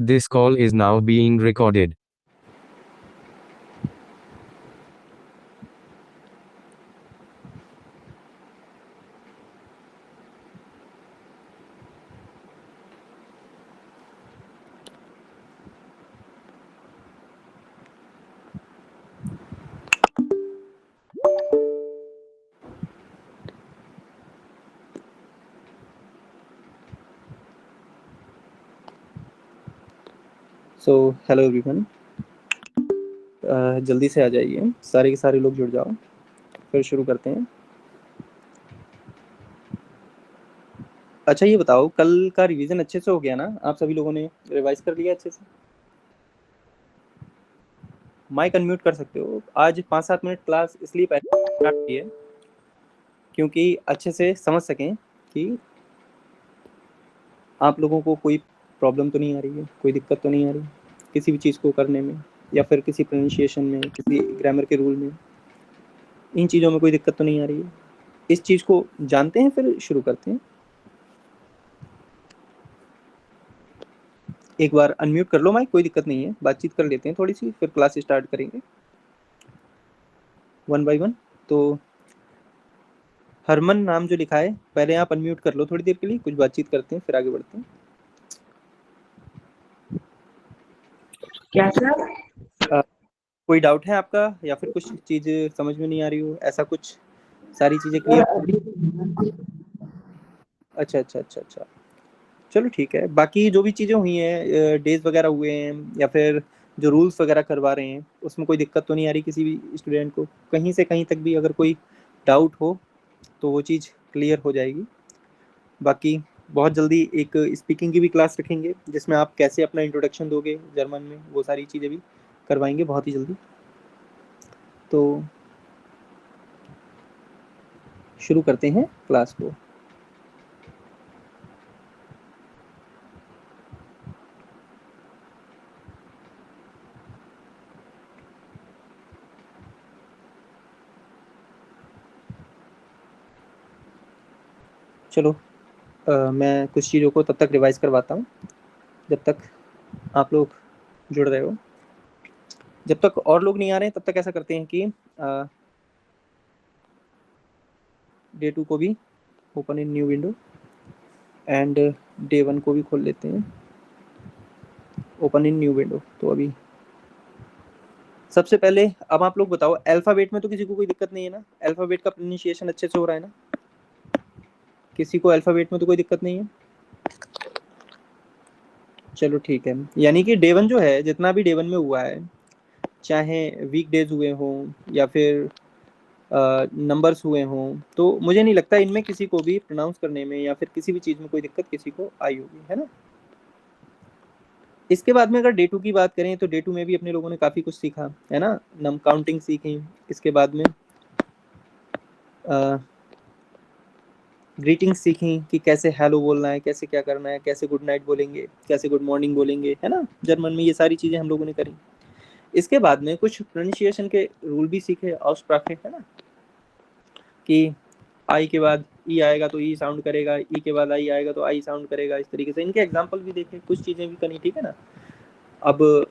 This call is now being recorded. So hello everyone, जल्दी से आ जाइए, सारे के सारे लोग जुड़ जाओ, फिर शुरू करते हैं। अच्छा ये बताओ, कल का रिवीजन अच्छे से हो गया ना? आप सभी लोगों ने रिवाइज कर लिया अच्छे से? माइक अनम्यूट कर सकते हो। आज 5-7 मिनट क्लास इसलिए पहले स्टार्ट की है क्योंकि अच्छे से समझ सकें कि आप लोगों को कोई प्रॉब्लम तो नहीं आ रही है, कोई दिक्कत तो नहीं आ रही किसी भी चीज़ को करने में, या फिर किसी प्रोनाउंसिएशन में, किसी ग्रामर के रूल में, इन चीज़ों में कोई दिक्कत तो नहीं आ रही है। इस चीज़ को जानते हैं, फिर शुरू करते हैं। एक बार अनम्यूट कर लो माइक, कोई दिक्कत नहीं है, बातचीत कर लेते हैं थोड़ी सी, फिर क्लास स्टार्ट करेंगे 1 बाय 1। तो हरमन नाम जो लिखा है, पहले आप अनम्यूट कर लो थोड़ी देर के लिए, कुछ बातचीत करते हैं, फिर आगे बढ़ते हैं। क्या सर? कोई डाउट है आपका, या फिर कुछ चीज़ समझ में नहीं आ रही हो, ऐसा कुछ? सारी चीज़ें क्लियर? अच्छा अच्छा अच्छा अच्छा, चलो ठीक है। बाकी जो भी चीज़ें हुई हैं, डेज वगैरह हुए हैं, या फिर जो रूल्स वगैरह करवा रहे हैं, उसमें कोई दिक्कत तो नहीं आ रही किसी भी स्टूडेंट को? कहीं से कहीं तक भी अगर कोई डाउट हो तो वो चीज़ क्लियर हो जाएगी। बाकी बहुत जल्दी एक स्पीकिंग की भी क्लास रखेंगे, जिसमें आप कैसे अपना इंट्रोडक्शन दोगे जर्मन में, वो सारी चीज़ें भी करवाएंगे बहुत ही जल्दी। तो शुरू करते हैं क्लास को। चलो मैं कुछ चीज़ों को तब तक रिवाइज करवाता हूँ जब तक आप लोग जुड़ रहे हो। जब तक और लोग नहीं आ रहे हैं, तब तक ऐसा करते हैं कि डे 2 को भी open in new window, and day 1 को भी खोल लेते हैं ओपन इन न्यू विंडो। तो अभी सबसे पहले अब आप लोग बताओ, अल्फ़ाबेट में तो किसी को कोई दिक्कत नहीं है ना? अल्फ़ाबेट का प्रोनाउंसिएशन अच्छे से हो रहा है ना? किसी को अल्फ़ाबेट में तो कोई दिक्कत नहीं है? चलो ठीक है। यानी कि डे 1 जो है, जितना भी डे 1 में हुआ है, चाहे वीक डेज हुए हों या फिर नंबर्स हुए हों, तो मुझे नहीं लगता इनमें किसी को भी प्रोनाउंस करने में या फिर किसी भी चीज़ में कोई दिक्कत किसी को आई होगी, है ना? इसके बाद में अगर डे 2 की बात करें, तो डे 2 में भी अपने लोगों ने काफ़ी कुछ सीखा, है ना? नम काउंटिंग सीखी। इसके बाद में ग्रीटिंग्स सीखी कि कैसे हेलो बोलना है, कैसे क्या करना है, कैसे गुड नाइट बोलेंगे, कैसे गुड मॉर्निंग बोलेंगे, है ना? जर्मन में ये सारी चीज़ें हम लोगों ने करी। इसके बाद में कुछ प्रोनाउंसिएशन के रूल भी सीखे, ऑस्प्राखे, है ना? कि आई के बाद ई आएगा तो ई साउंड करेगा, ई के बाद आई आएगा तो आई साउंड करेगा, इस तरीके से इनके एग्जाम्पल भी देखे, कुछ चीज़ें भी करी, ठीक है ना? अब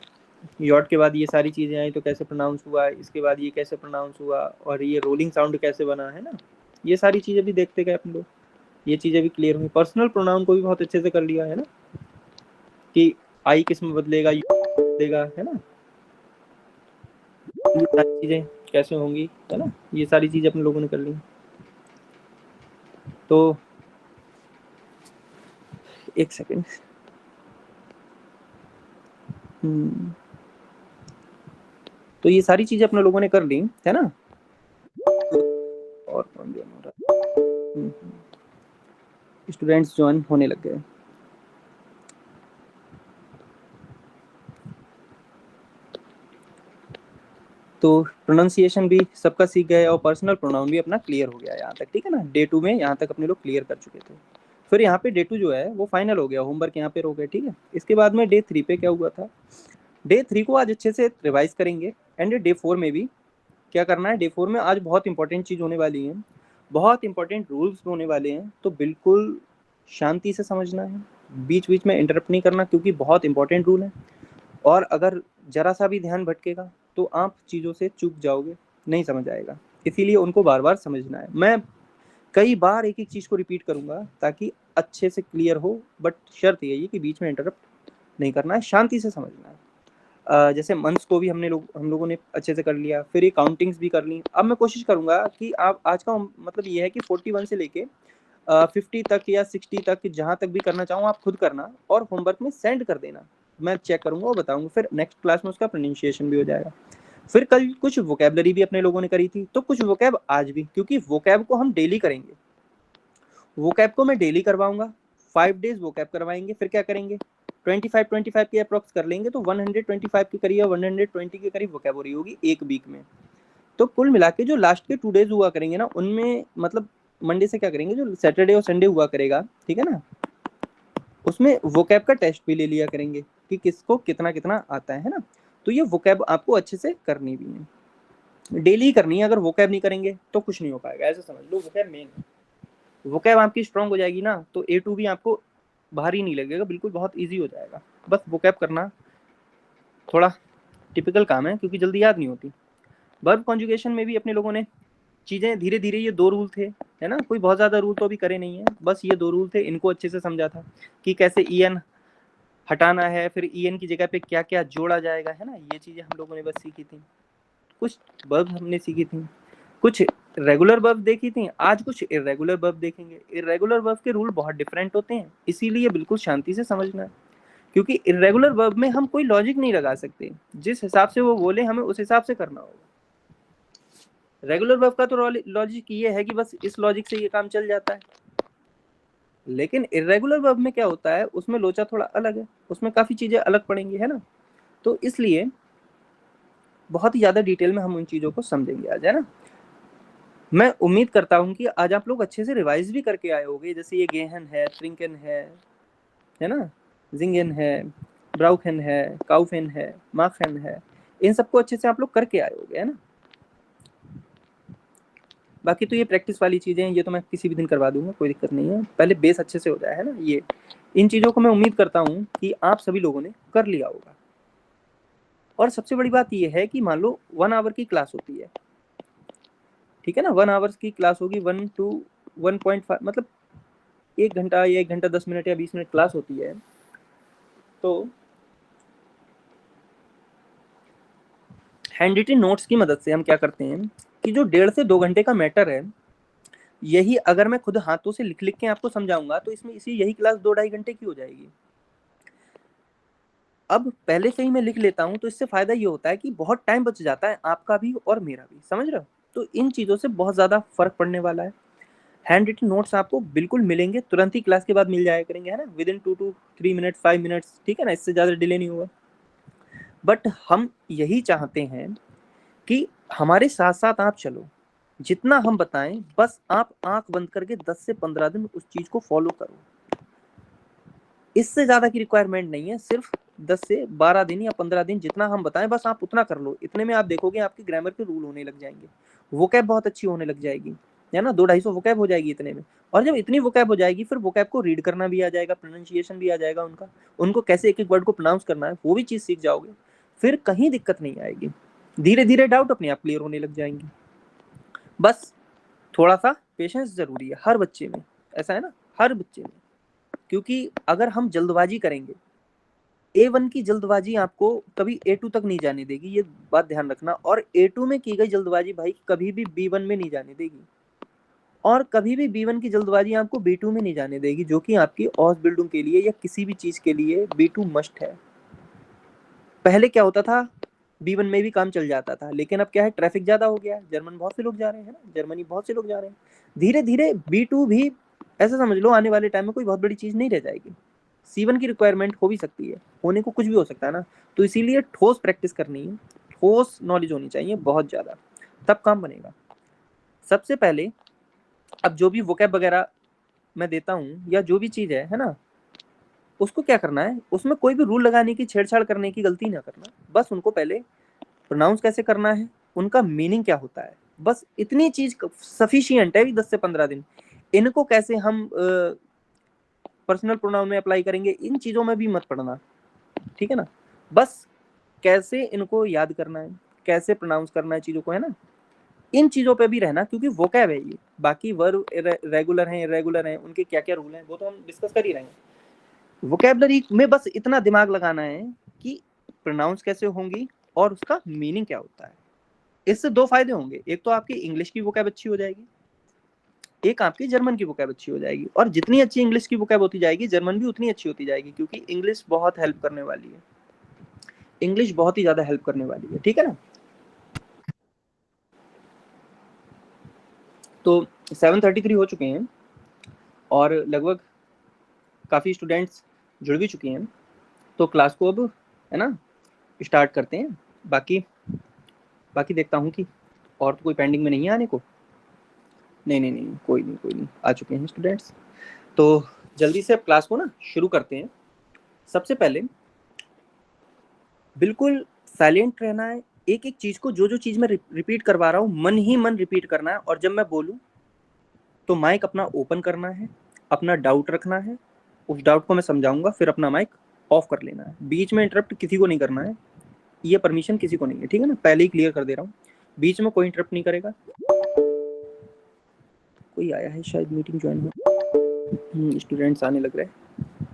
यॉट के बाद ये सारी चीज़ें आई तो कैसे प्रोनाउंस हुआ, इसके बाद ये कैसे प्रोनाउंस हुआ, और ये रोलिंग साउंड कैसे बना, है ना? ये सारी चीज़ें भी देखते गए अपन लोग, ये चीज़ें भी क्लियर हुई। पर्सनल प्रोनाउन को भी बहुत अच्छे से कर लिया, है ना? कि आई किस में बदलेगा, यू बदलेगा, है ना? ये सारी चीज़ें कैसे होंगी, है ना? ये सारी चीज़ें अपन लोगों ने कर ली। तो एक सेकेंड। तो ये सारी चीज़ें अपने लोगों ने कर ली, है ना? और कौन ज्वाइन हो रहा है? स्टूडेंट्स ज्वाइन होने लग गए। तो प्रोनाउंसिएशन भी सबका सीख गए और पर्सनल प्रोनाउन भी अपना क्लियर हो गया यहाँ तक, ठीक है ना? डे 2 में यहाँ तक अपने लोग क्लियर कर चुके थे। फिर यहाँ पे डे 2 जो है वो फाइनल हो गया, होमवर्क यहाँ पे हो गए, ठीक है? इसके बाद में डे 3 पे क्या हुआ था? डे 3 को आज अच्छे से रिवाइज करेंगे, एंड डे 4 में भी क्या करना है? डे 4 में आज बहुत इंपॉर्टेंट चीज़ होने वाली है, बहुत इंपॉर्टेंट रूल्स होने वाले हैं, तो बिल्कुल शांति से समझना है, बीच बीच में इंटरप्ट नहीं करना, क्योंकि बहुत इंपॉर्टेंट रूल है। और अगर जरा सा भी ध्यान भटकेगा तो आप चीज़ों से चूक जाओगे, नहीं समझ आएगा। इसीलिए उनको बार बार समझना है। मैं कई बार एक एक चीज़ को रिपीट करूंगा ताकि अच्छे से क्लियर हो, बट शर्त यही है कि बीच में इंटरप्ट नहीं करना है, शांति से समझना है। जैसे मंथ्स को भी हम लोगों ने अच्छे से कर लिया, फिर ये काउंटिंग्स भी कर ली। अब मैं कोशिश करूंगा कि आप आज का मतलब ये है कि 41 से लेके 50 तक या 60 तक जहाँ तक भी करना चाहूँ आप खुद करना और होमवर्क में सेंड कर देना। मैं चेक करूंगा और बताऊंगा, फिर नेक्स्ट क्लास में उसका प्रोनाउंसिएशन भी हो जाएगा। फिर कल कुछ वोकैबलरी भी अपने लोगों ने करी थी, तो कुछ वोकैब आज भी, क्योंकि वोकैब को हम डेली करेंगे। वोकैब को मैं डेली करवाऊंगा, 5 डेज वोकैब करवाएंगे। फिर क्या करेंगे, 25 के अप्रॉक्स कर लेंगे, तो 125 के करीब, 120 के करीब वोकैबलरी होगी एक वीक में। तो कुल मिला के जो लास्ट के 2 डेज हुआ करेंगे ना, उनमें मतलब मंडे से क्या करेंगे, जो सैटरडे और संडे हुआ करेगा, ठीक है ना, उसमें वोकैब का टेस्ट भी ले लिया करेंगे कि किसको कितना कितना आता है ना। तो ये वोकैब आपको अच्छे से करनी भी है, डेली करनी है। अगर वोकैब नहीं करेंगे तो कुछ नहीं हो पाएगा, ऐसे समझ लो। वोकैब मेन है, वोकैब आपकी स्ट्रांग हो जाएगी ना, तो A2 भी आपको भारी नहीं लगेगा, बिल्कुल बहुत ईजी हो जाएगा। बस वोकैब करना थोड़ा टिपिकल काम है, क्योंकि जल्दी याद नहीं होती। वर्ब कॉन्जुगेशन में भी अपने लोगों ने चीज़ें धीरे धीरे, ये 2 रूल थे, है ना, कोई बहुत ज़्यादा रूल तो अभी करे नहीं है, बस ये 2 रूल थे, इनको अच्छे से समझा था कि कैसे EN हटाना है, फिर EN की जगह पे क्या क्या जोड़ा जाएगा, है ना। ये चीज़ें हम लोगों ने बस सीखी थी। कुछ वर्ब हमने सीखी थी, कुछ रेगुलर वर्ब देखी थी, आज कुछ इरेगुलर वर्ब देखेंगे। इरेगुलर वर्ब के रूल बहुत डिफरेंट होते हैं, इसीलिए बिल्कुल शांति से समझना है, क्योंकि इरेगुलर वर्ब में हम कोई लॉजिक नहीं लगा सकते। जिस हिसाब से वो बोले हमें उस हिसाब से करना होगा। रेगुलर वर्ब का तो लॉजिक ये है कि बस इस लॉजिक से ये काम चल जाता है, लेकिन इरेगुलर वर्ब में क्या होता है, उसमें लोचा थोड़ा अलग है, उसमें काफी चीजें अलग पड़ेंगी, है ना। तो इसलिए बहुत ही ज्यादा डिटेल में हम उन चीजों को समझेंगे आज, है ना। मैं उम्मीद करता हूँ कि आज आप लोग अच्छे से रिवाइज भी करके आए होंगे। जैसे ये गेहन है, ट्रिंकन है ना, जिंगन है, ब्राउकन है, काउफेन है, मार्कफेन है, इन सबको अच्छे से आप लोग करके आए होंगे, है ना। बाकी तो ये प्रैक्टिस वाली चीज़ें हैं, ये तो मैं किसी भी दिन करवा दूंगा, कोई दिक्कत नहीं है। पहले बेस अच्छे से हो जाए, है ना। ये इन चीज़ों को मैं उम्मीद करता हूँ कि आप सभी लोगों ने कर लिया होगा। और सबसे बड़ी बात ये है कि मान लो 1 आवर की क्लास होती है, ठीक है ना, 1 आवर्स की क्लास होगी, 1 to 1.5 मतलब 1 घंटा या 1 घंटा 10 मिनट या 20 मिनट क्लास होती है। तो हैंड रिटन नोट्स की मदद से हम क्या करते हैं कि जो 1.5 से 2 घंटे का मैटर है, यही अगर मैं खुद हाथों से लिख लिख के आपको समझाऊंगा तो इसमें यही क्लास 2-2.5 घंटे की हो जाएगी। अब पहले से ही मैं लिख लेता हूँ, तो इससे फायदा ये होता है कि बहुत टाइम बच जाता है, आपका भी और मेरा भी, समझ रहे हो। तो इन चीज़ों से बहुत ज़्यादा फर्क पड़ने वाला है। हैंड रिटन नोट्स आपको बिल्कुल मिलेंगे, तुरंत ही क्लास के बाद मिल जाया करेंगे, है ना, विदिन 2 to 3 मिनट 5 मिनट्स, ठीक है ना, इससे ज़्यादा डिले नहीं होगा। बट हम यही चाहते हैं कि हमारे साथ साथ आप चलो, जितना हम बताएं बस आप आंख बंद करके 10 से 15 दिन उस चीज को फॉलो करो। इससे ज्यादा की रिक्वायरमेंट नहीं है, सिर्फ 10 से 12 दिन या 15 दिन, जितना हम बताएं बस आप उतना कर लो। इतने में आप देखोगे आपकी ग्रामर के रूल होने लग जाएंगे, वोकैब बहुत अच्छी होने लग जाएगी, है ना। 200-250 वोकैब हो जाएगी इतने में। और जब इतनी वोकैब हो जाएगी, फिर वोकैब को रीड करना भी आ जाएगा, प्रोनाउंसिएशन भी आ जाएगा उनको कैसे एक एक वर्ड को प्रोनाउंस करना है वो भी चीज सीख जाओगे, फिर कहीं दिक्कत नहीं आएगी। धीरे धीरे डाउट अपने आप क्लियर होने लग जाएंगे। बस थोड़ा सा पेशेंस जरूरी है हर बच्चे में, ऐसा है ना, हर बच्चे में। क्योंकि अगर हम जल्दबाजी करेंगे, A1 की जल्दबाजी आपको कभी A2 तक नहीं जाने देगी, ये बात ध्यान रखना। और A2 में की गई जल्दबाजी भाई कभी भी B1 में नहीं जाने देगी, और कभी भी B1 की जल्दबाजी आपको B2 में नहीं जाने देगी, जो कि आपकी ऑस बिल्डिंग के लिए या किसी भी चीज के लिए B2 मस्ट है। पहले क्या होता था, B1 में भी काम चल जाता था, लेकिन अब क्या है, ट्रैफिक ज्यादा हो गया है, जर्मन बहुत से लोग जा रहे हैं ना, जर्मनी बहुत से लोग जा रहे हैं, धीरे धीरे B2 भी ऐसा समझ लो आने वाले टाइम में कोई बहुत बड़ी चीज नहीं रह जाएगी। C1 की रिक्वायरमेंट हो भी सकती है, होने को कुछ भी हो सकता है ना। तो इसीलिए ठोस प्रैक्टिस करनी है, ठोस नॉलेज होनी चाहिए बहुत ज्यादा, तब काम बनेगा। सबसे पहले अब जो भी वोकैब वगैरह मैं देता हूँ या जो भी चीज है ना, उसको क्या करना है, उसमें कोई भी रूल लगाने की, छेड़छाड़ करने की गलती ना करना। बस उनको पहले प्रोनाउंस कैसे करना है, उनका मीनिंग क्या होता है, बस इतनी चीज सफिशिएंट है। 10 से 15 दिन इनको कैसे हम पर्सनल प्रोनाउन में अप्लाई करेंगे, इन चीज़ों में भी मत पढ़ना, ठीक है ना। बस कैसे इनको याद करना है, कैसे प्रोनाउंस करना है चीज़ों को, है ना, इन चीज़ों पे भी रहना, क्योंकि वोकैब है ये। बाकी वर्ब रेगुलर हैं, इरेगुलर हैं, उनके क्या क्या रूल हैं वो तो हम डिस्कस कर ही रहे हैं। वोकैबलरी में बस इतना दिमाग लगाना है कि प्रोनाउंस कैसे होंगी और उसका मीनिंग क्या होता है। इससे दो फायदे होंगे, एक तो आपकी इंग्लिश की वोकैब अच्छी हो जाएगी, एक आपकी जर्मन की वोकैब अच्छी हो जाएगी। और जितनी अच्छी इंग्लिश की वोकैब होती जाएगी, जर्मन भी उतनी अच्छी होती जाएगी, क्योंकि इंग्लिश बहुत हेल्प करने वाली है, इंग्लिश बहुत ही ज्यादा हेल्प करने वाली है, ठीक है ना। तो 7:33 हो चुके हैं और लगभग काफ़ी स्टूडेंट्स जुड़ भी चुके हैं, तो क्लास को अब, है ना, स्टार्ट करते हैं। बाकी देखता हूँ कि और तो कोई पेंडिंग में नहीं है आने को। नहीं, कोई नहीं आ चुके हैं स्टूडेंट्स। तो जल्दी से अब क्लास को ना शुरू करते हैं। सबसे पहले बिल्कुल साइलेंट रहना है, एक एक चीज़ को, जो चीज़ मैं रिपीट करवा रहा हूँ मन ही मन रिपीट करना है, और जब मैं बोलूँ तो माइक अपना ओपन करना है, अपना डाउट रखना है, उस डाउट को मैं समझाऊंगा, फिर अपना माइक ऑफ कर लेना है। बीच में इंटरप्ट किसी को नहीं करना है, ये परमिशन किसी को नहीं है, ठीक है ना, पहले ही क्लियर कर दे रहा हूँ, बीच में कोई इंटरप्ट नहीं करेगा। कोई आया है शायद, मीटिंग ज्वाइन हो, स्टूडेंट्स आने लग रहे हैं।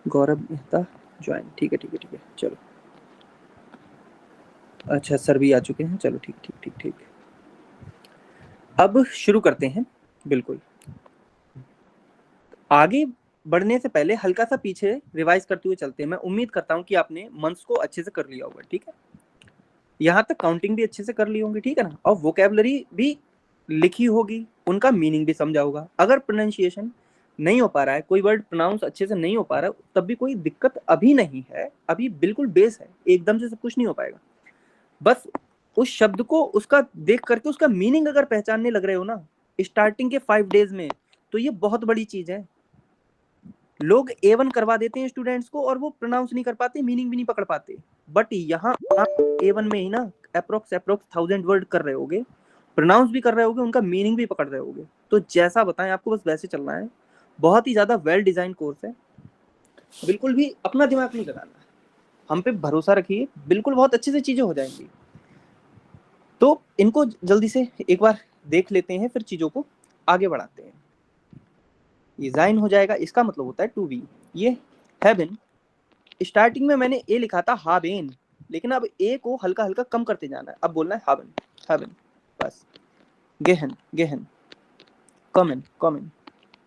गौरव मेहता ज्वाइन, ठीक है, चलो। अच्छा, सर भी आ चुके हैं, चलो ठीक। अब शुरू करते हैं। बिल्कुल आगे बढ़ने से पहले हल्का सा पीछे रिवाइज करते हुए चलते हैं। मैं उम्मीद करता हूँ कि आपने मंथ्स को अच्छे से कर लिया होगा, ठीक है, यहाँ तक काउंटिंग भी अच्छे से कर ली होंगी, ठीक है ना, और वोकैबुलरी भी लिखी होगी, उनका मीनिंग भी समझा होगा। अगर प्रोनाउंसिएशन नहीं हो पा रहा है, कोई वर्ड प्रोनाउंस अच्छे से नहीं हो पा रहा है, तब भी कोई दिक्कत अभी नहीं है, अभी बिल्कुल बेस है, एकदम से सब कुछ नहीं हो पाएगा। बस उस शब्द को उसका देख करके उसका मीनिंग अगर पहचानने लग रहे हो ना स्टार्टिंग के 5 डेज में, तो ये बहुत बड़ी चीज है। लोग A1 करवा देते हैं स्टूडेंट्स को और वो प्रोनाउंस नहीं कर पाते, मीनिंग भी नहीं पकड़ पाते। बट यहाँ आप A1 में ही ना अप्रोक्स 1000 वर्ड कर रहे होगे, प्रोनाउंस भी कर रहे होगे, उनका मीनिंग भी पकड़ रहे होगे। तो जैसा बताएं आपको बस वैसे चलना है। बहुत ही ज्यादा वेल डिजाइन कोर्स है, बिल्कुल भी अपना दिमाग नहीं लगाना, हम पे भरोसा रखिए, बिल्कुल बहुत अच्छे से चीजें हो जाएंगी। तो इनको जल्दी से एक बार देख लेते हैं, फिर चीजों को आगे बढ़ाते हैं। ये जाइन हो जाएगा, इसका मतलब होता है टू बी। ये हैबिन, स्टार्टिंग में मैंने ए लिखा था हाबेन, लेकिन अब ए को हल्का हल्का कम करते जाना है, अब बोलना है हाबन हाबन, बस। गेहन गेहन, कॉमन कॉमन।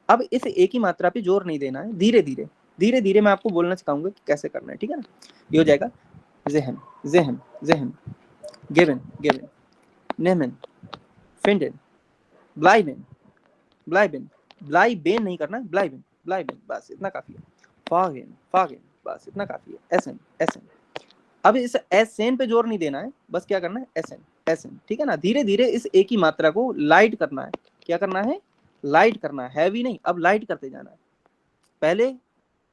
अब इस ए की मात्रा पे जोर नहीं देना है, धीरे धीरे मैं आपको बोलना सिखाऊंगा कि कैसे करना है, ठीक है ना। ये हो जाएगा जेहन जेहन जेहन, गेवन गेवन, नेमन, फिंडन, ब्लाइबेन ब्लाइबेन, ब्लाइबेन नहीं करना, ब्लाइबेन ब्लाइबेन, बस इतना काफी है। फागेन फागेन, बस इतना काफी है। एसन एसन, अब इस एसन पे जोर नहीं देना है, बस क्या करना है एसन एसन, ठीक है ना। धीरे धीरे इस ए की मात्रा को लाइट करना है, क्या करना है, लाइट करना है, हैवी नहीं, अब लाइट करते जाना है।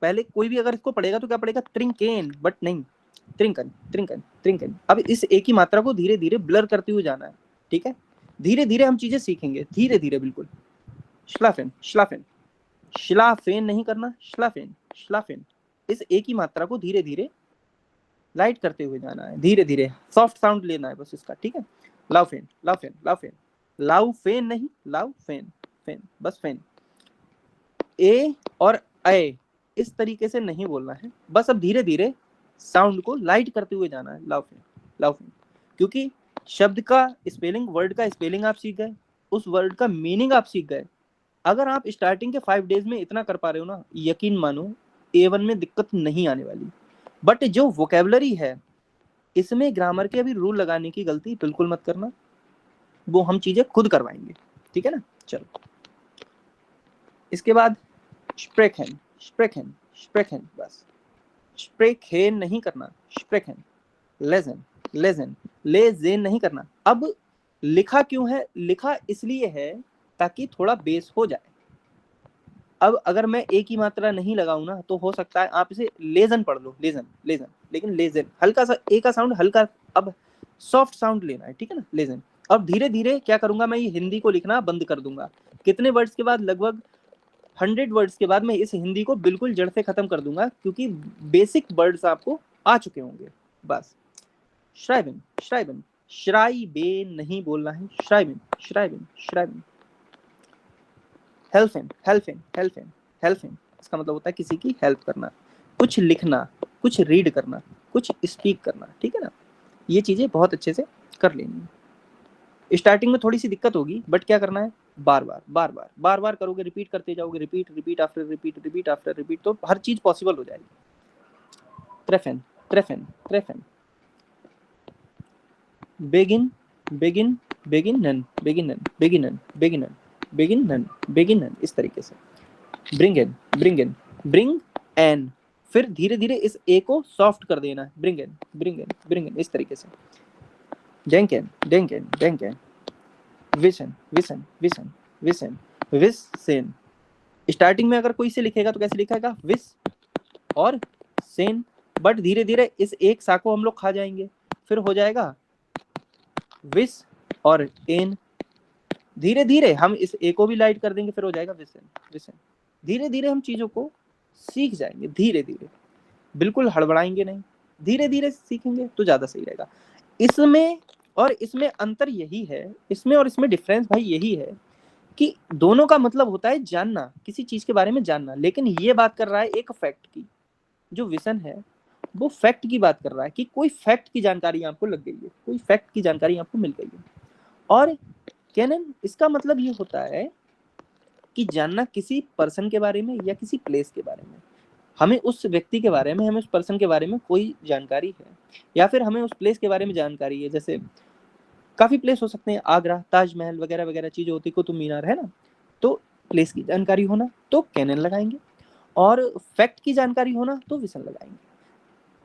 पहले कोई भी अगर इसको पढ़ेगा तो क्या पढ़ेगा, ट्रिंकेन, बट नहीं, ट्रिंकन ट्रिंकन ट्रिंकन। अब इस ए की मात्रा को धीरे धीरे ब्लर करते हुए जाना है, ठीक है। धीरे धीरे हम चीजें सीखेंगे, धीरे धीरे बिल्कुल। श्लाफेन श्लाफेन, श्लाफेन नहीं करना, श्लाफेन श्लाफेन। इस ए की मात्रा को धीरे धीरे लाइट करते हुए जाना है, धीरे धीरे सॉफ्ट साउंड लेना है बस इसका, ठीक है। लाउफेन लाउफेन लाउफेन, लाउफेन नहीं, लाउफेन फेन, बस फेन। ए और ए इस तरीके से नहीं बोलना है, बस अब धीरे धीरे साउंड को लाइट करते हुए जाना है, लाउफेन लाउफेन। क्योंकि शब्द का स्पेलिंग, वर्ड का स्पेलिंग आप सीख गए, उस वर्ड का मीनिंग आप सीख गए। अगर आप स्टार्टिंग के 5 डेज में इतना कर पा रहे हो ना, यकीन मानो A1 में दिक्कत नहीं आने वाली। बट जो वोकेबलरी है, इसमें ग्रामर के अभी रूल लगाने की गलती बिल्कुल मत करना, वो हम चीजें खुद करवाएंगे, ठीक है ना। चलो, इसके बाद स्प्रेकहेन स्प्रेकहेन स्प्रेकहेन, बस स्प्रेकहेन नहीं करना, स्प्रेकहेन। लेजन लेजन, लेजेन नहीं करना। अब लिखा क्यों है, लिखा इसलिए है ताकि थोड़ा बेस हो जाए। अब अगर मैं ए की मात्रा नहीं लगाऊं ना, तो हो सकता है आप इसे लेजन पढ़ लो, लेजन लेजन, लेकिन लेजन हल्का सा ए का साउंड हल्का, अब सॉफ्ट साउंड लेना है, ठीक है ना, लेजन। अब धीरे धीरे क्या करूंगा मैं, ये हिंदी को लिखना बंद कर दूंगा। कितने वर्ड्स के बाद, लगभग 100 वर्ड्स के बाद मैं इस हिंदी को बिल्कुल जड़ से खत्म कर दूंगा, क्योंकि बेसिक वर्ड्स आपको आ चुके होंगे। बस श्राइबन, श्राइबन, श्राइबेन नहीं बोलना है, श्राइबन, श्राइबन, श्राइबन। हेल्फेन, हेल्फेन, हेल्फेन, हेल्फेन, इसका मतलब होता है किसी की हेल्प करना, कुछ लिखना, कुछ रीड करना, कुछ स्पीक करना, ठीक है ना। ये चीजें बहुत अच्छे से कर लेनी है। स्टार्टिंग में थोड़ी सी दिक्कत होगी, बट क्या करना है, बार बार बार बार बार बार करोगे, रिपीट करते जाओगे, repeat repeat after repeat, repeat after repeat, तो हर चीज पॉसिबल हो जाएगी। ट्रेफेन, ट्रेफेन, ट्रेफेन। बेगिन, बेगिन, बेगिनन, बेगिनन, बेगिनन, बेगिनन, बेगिनन, बेगिनन, इस तरीके से। Bring in, bring in, bring an, फिर धीरे धीरे इस ए को सॉफ्ट कर देना है, bring in, bring in, bring in, इस तरीके से। डेंकेन, डेंकेन, डेंकेन। विसन, विसन, विसन, विसन, विसेन। स्टार्टिंग में अगर कोई से लिखेगा तो कैसे लिखेगा, विस और सेन, बट धीरे धीरे इस एक सा को हम लोग खा जाएंगे, फिर हो जाएगा विस और एन। धीरे धीरे हम इस ए को भी लाइट कर देंगे, फिर हो जाएगा विसन, विसन। धीरे धीरे हम चीजों को सीख जाएंगे, धीरे धीरे, बिल्कुल हड़बड़ाएंगे नहीं, धीरे धीरे सीखेंगे तो ज्यादा सही रहेगा। इसमें और इसमें अंतर यही है, इसमें और इसमें डिफरेंस भाई यही है कि दोनों का मतलब होता है जानना, किसी चीज के बारे में जानना, लेकिन ये बात कर रहा है एक फैक्ट की। जो विजन है वो फैक्ट की बात कर रहा है कि कोई फैक्ट की जानकारी आपको लग गई है, कोई फैक्ट की जानकारी आपको मिल गई है। और कैनन, इसका मतलब ये होता है कि जानना किसी पर्सन के बारे में या किसी प्लेस के बारे में। हमें उस व्यक्ति के बारे में, हमें उस पर्सन के बारे में कोई जानकारी है, या फिर हमें उस प्लेस के बारे में जानकारी है। जैसे काफी प्लेस हो सकते हैं, आगरा, ताजमहल वगैरह वगैरह चीजें होती, कुतुब मीनार, है ना। तो प्लेस की जानकारी होना तो कैनन लगाएंगे, और फैक्ट की जानकारी होना तो विजन लगाएंगे।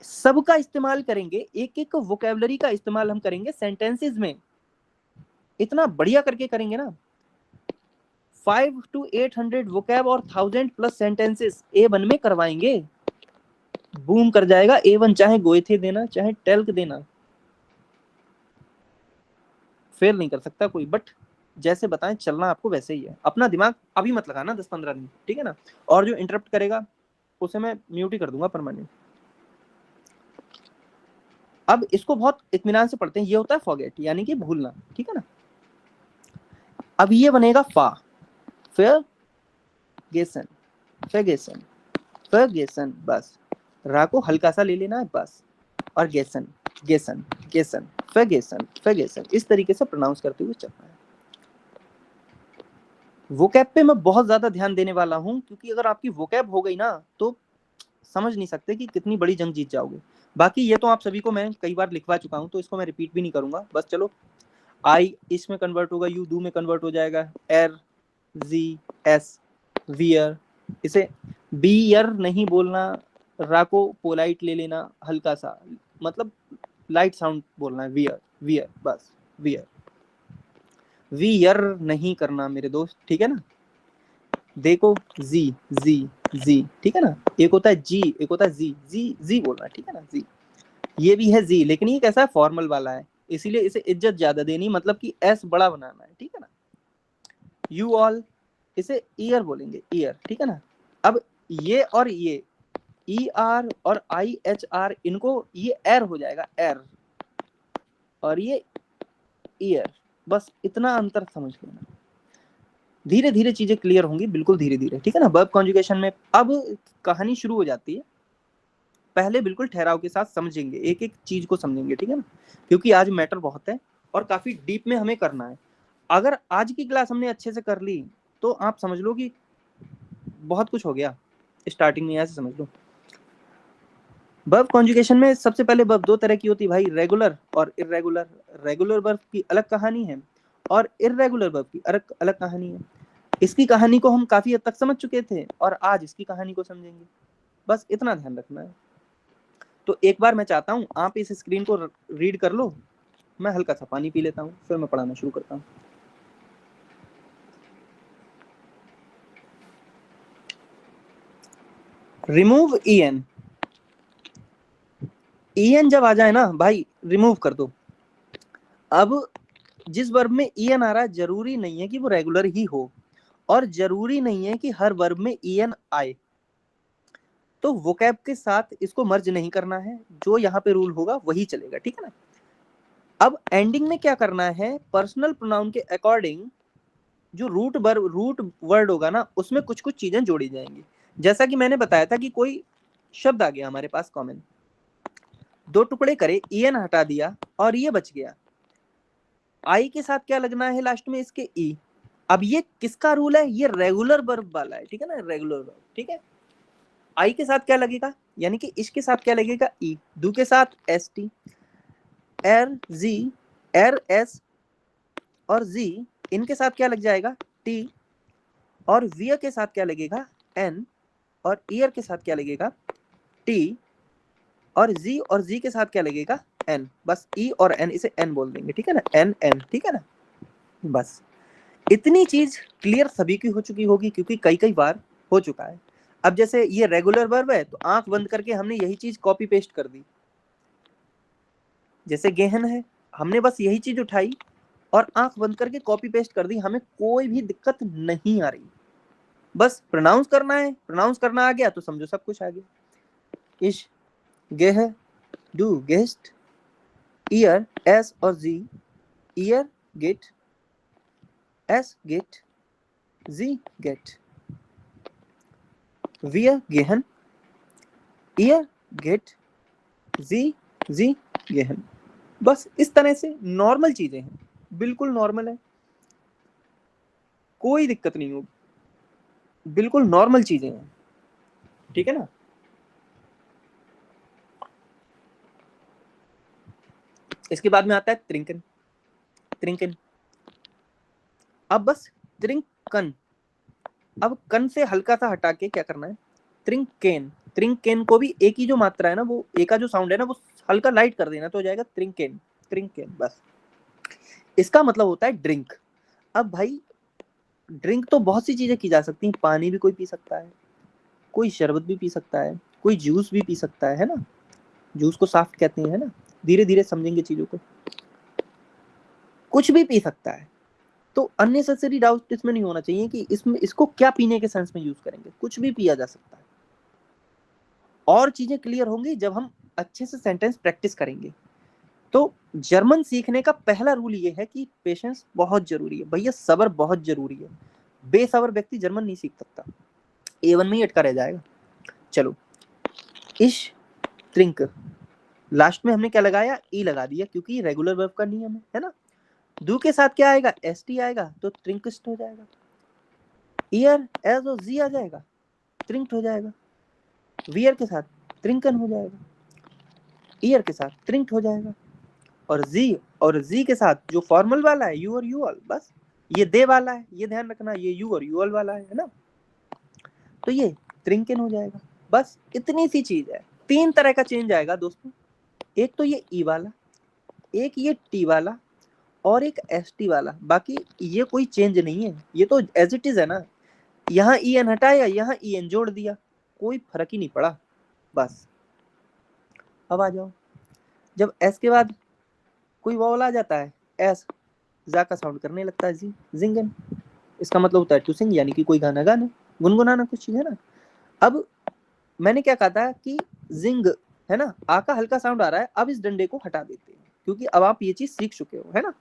सबका इस्तेमाल करेंगे, एक एक वोकैबुलरी का इस्तेमाल हम करेंगे सेंटेंसेस में, इतना बढ़िया करके करेंगे ना। 500 to 800 वोकैब और 1000+ सेंटेंसेस A1 में करवाएंगे, बूम कर जाएगा A1। चाहे गोएथे देना, चाहे टेल्क देना, फेल नहीं कर सकता कोई। बट जैसे बताएं चलना आपको वैसे ही है। अपना दिमाग अभी मत लगाना 10-15 दिन, ठीक है ना। और जो इंटरप्ट करेगा उसे मैं म्यूट ही कर दूंगा परमानेंट। अब इसको बहुत इत्मीनान से पढ़ते हैं। ये होता है फॉरगेट, यानी कि भूलना, ठीक है ना। अब ये बनेगा फा, फिर गेसन, फर्गेसन, फर्गेसन, बस रा को हल्का सा ले लेना है बस, और गेसन, गेसन, गेसन, फर्गेसन, फर्गेसन, इस तरीके से प्रोनाउंस करते हुए चलना है। वोकैब पे मैं बहुत ज्यादा ध्यान देने वाला हूं, क्योंकि अगर आपकी वोकैब हो गई ना तो समझ नहीं सकते कि कितनी बड़ी जंग जीत जाओगे। बाकी ये तो आप सभी को मैं कई बार लिखवा चुका हूं, तो इसको मैं रिपीट भी नहीं करूंगा। बस चलो, आई इसमें कन्वर्ट होगा, यू डू में कन्वर्ट हो जाएगा, एर, जी, एस, वियर। इसे बियर नहीं बोलना, रा को पोलाइट ले लेना, हल्का सा, मतलब लाइट साउंड बोलना है, वियर, वियर, बस वियर। वियर नहीं करना मेरे दोस्त, ठीक है ना। देखो जी, जी, जी, ठीक है ना। एक होता है जी, एक होता है जी, जी, जी बोलना, ठीक है ना, जी। ये भी है जी, लेकिन ये कैसा है, फॉर्मल वाला है, इसीलिए इसे इज्जत ज्यादा देनी, मतलब कि एस बड़ा बनाना है, ठीक है ना। यू ऑल, इसे ईयर बोलेंगे, ईयर, ठीक है ना। अब ये और ये ई आर और आई एच आर, इनको ये एर हो जाएगा, एर, और ये ईयर, बस इतना अंतर समझ लेना। धीरे धीरे चीजें क्लियर होंगी, बिल्कुल धीरे धीरे, ठीक है ना। वर्ब कॉन्जुगेशन में अब कहानी शुरू हो जाती है। पहले बिल्कुल ठहराव के साथ समझेंगे, एक एक चीज को समझेंगे, ठीक है ना, क्योंकि आज मैटर बहुत है और काफी डीप में हमें करना है। अगर आज की क्लास हमने अच्छे से कर ली तो आप समझ लो कि बहुत कुछ हो गया स्टार्टिंग में, ऐसे समझ लो। वर्ब कॉन्जुगेशन में सबसे पहले वर्ब दो तरह की होती है भाई, रेगुलर और इर्रेगुलर। रेगुलर वर्ब की अलग कहानी है और इर्रेगुलर वर्ब की अलग अलग कहानी है। इसकी कहानी को हम काफी हद तक समझ चुके थे और आज इसकी कहानी को समझेंगे, बस इतना ध्यान रखना है। तो एक बार मैं चाहता हूं आप इस स्क्रीन को रीड कर लो, मैं हल्का सा पानी पी लेता हूं, फिर मैं पढ़ाना शुरू करता हूं। रिमूव ईएन, ईएन जब आ जाए ना भाई रिमूव कर दो। अब जिस वर्ब में ईएन आ रहा है जरूरी नहीं है कि वो रेगुलर ही हो, और जरूरी नहीं है कि हर वर्ब में en आए, तो वोकैब के साथ इसको मर्ज नहीं करना है, जो यहाँ पे रूल होगा वही चलेगा, ठीक है ना। अब एंडिंग में क्या करना है, पर्सनल प्रोनाउन के अकॉर्डिंग जो रूट वर्ड होगा ना, उसमें कुछ कुछ चीजें जोड़ी जाएंगी। जैसा कि मैंने बताया था कि कोई शब्द आ गया हमारे पास कॉमन, दो टुकड़े करे, en हटा दिया और ये बच गया, आई के साथ क्या लगना है लास्ट में इसके ई। अब ये किसका रूल है, ये रेगुलर वर्ब वाला है, ठीक है ना, रेगुलर वर्ब, ठीक है। आई के साथ क्या लगेगा, यानी कि इसके साथ क्या लगेगा ई, दू के साथ एस टी, एर जी, एर एस और जी, इनके साथ क्या लग जाएगा टी, और वियर के साथ क्या लगेगा एन, और ईयर के साथ क्या लगेगा टी, और जी के साथ क्या लगेगा एन, बस ई और एन, इसे एन बोल देंगे, ठीक है ना, एन एन, ठीक है ना। बस इतनी चीज क्लियर सभी की हो चुकी होगी, क्योंकि कई कई बार हो चुका है। अब जैसे ये रेगुलर वर्ब है, तो आंख बंद करके हमने यही चीज कॉपी पेस्ट कर दी। जैसे गेहन है, हमने बस यही चीज उठाई और आंख बंद करके कॉपी पेस्ट कर दी, हमें कोई भी दिक्कत नहीं आ रही। बस प्रोनाउंस करना है, प्रोनाउंस करना आ गया तो समझो सब कुछ आ गया। इश, गेह, डू, गेस्ट, ईयर, एस और जी, ईयर, गेट, एस, गेट, जी, गेट, वियर, गेहन, ईयर, गेट, जी, गेहन। बस इस तरह से नॉर्मल चीजें हैं, बिल्कुल नॉर्मल है, कोई दिक्कत नहीं होगी, बिल्कुल नॉर्मल चीजें हैं, ठीक है ना। इसके बाद में आता है त्रिंकन, त्रिंकन। अब बस त्रिंकन, अब कन से हल्का सा हटा के क्या करना है, त्रिंकेन, त्रिंकेन को भी एक ही जो मात्रा है ना, वो एक का जो साउंड है ना, वो हल्का लाइट कर देना तो हो जाएगा त्रिंकेन, त्रिंकेन। बस इसका मतलब होता है ड्रिंक। अब भाई ड्रिंक तो बहुत सी चीजें की जा सकती हैं, पानी भी कोई पी सकता है, कोई शरबत भी पी सकता है, कोई जूस भी पी सकता है ना, जूस को साफ्ट कहते हैं, है ना, धीरे धीरे समझेंगे चीजों को, कुछ भी पी सकता है। तो अननेसेसरी डाउट इसमें नहीं होना चाहिए कि इसमें इसको क्या पीने के सेंस में यूज करेंगे, कुछ भी पिया जा सकता है। और चीजें क्लियर होंगी जब हम अच्छे से सेंटेंस प्रैक्टिस करेंगे। तो जर्मन सीखने का पहला रूल ये है कि पेशेंस बहुत जरूरी है भैया, सब्र बहुत जरूरी है, बेसब्र व्यक्ति जर्मन नहीं सीख सकता, A1 में ही अटका रह जाएगा। चलो, इश, ट्रिंक, लास्ट में हमने क्या लगाया, ई लगा दिया, क्योंकि रेगुलर वर्ब का नियम है ना। डू के साथ क्या आएगा, एस टी आएगा, तो ट्रिंकस्ट हो जाएगा। ईयर, एस और जी आ जाएगा, ट्रिंक्ट हो जाएगा। वियर के साथ ट्रिंकन हो जाएगा, ईयर के साथ ट्रिंक्ट हो जाएगा। और जी के साथ जो फॉर्मल वाला है, यू और यू ऑल, बस ये दे वाला है, ये ध्यान रखना, ये यू और यू ऑल वाला है ना, तो ये ट्रिंकन हो जाएगा। बस इतनी सी चीज है, 3 तरह का चेंज आएगा दोस्तों, एक तो ये ई वाला, एक ये टी वाला, और एक एस टी वाला। बाकी ये कोई चेंज नहीं है, ये तो एज इट इज है ना, यहाँ ई एन हटाया, यहाँ ई एन जोड़ दिया, कोई फर्क ही नहीं पड़ा। बस अब आ जाओ, जब एस के बाद कोई वॉवल आ जाता है, एस जा का साउंड करने लगता है, जी, जिंगन, इसका मतलब होता है टू सिंग, यानी कि कोई गाना गाना, गुनगुनाना कुछ चीज है ना। अब मैंने क्या कहा था कि जिंग है ना, आ का हल्का साउंड आ रहा है, अब इस डंडे को हटा देते हैं, क्योंकि अब आप ये चीज सीख चुके हो, है ना।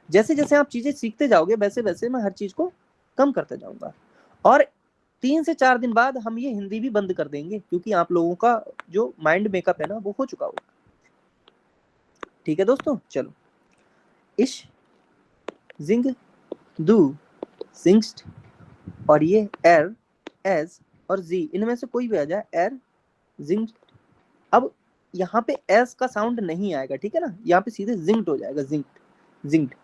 जैसे जैसे आप चीजें सीखते जाओगे, वैसे वैसे मैं हर चीज को कम करते जाऊंगा, और 3 से 4 दिन बाद हम ये हिंदी भी बंद कर देंगे, क्योंकि आप लोगों का जो माइंड मेकअप है ना, वो हो चुका होगा। ठीक है दोस्तों, चलो, इश, जिंग, डू, सिंग्स्ट, और ये एर, एज और जी, इनमें से कोई भी आ जाए, एर, जिंग। अब यहाँ पे एस का साउंड नहीं आएगा, ठीक है ना, यहाँ पे सीधे जिंक्ट हो जाएगा, जिंक्ट, जिंक्ट,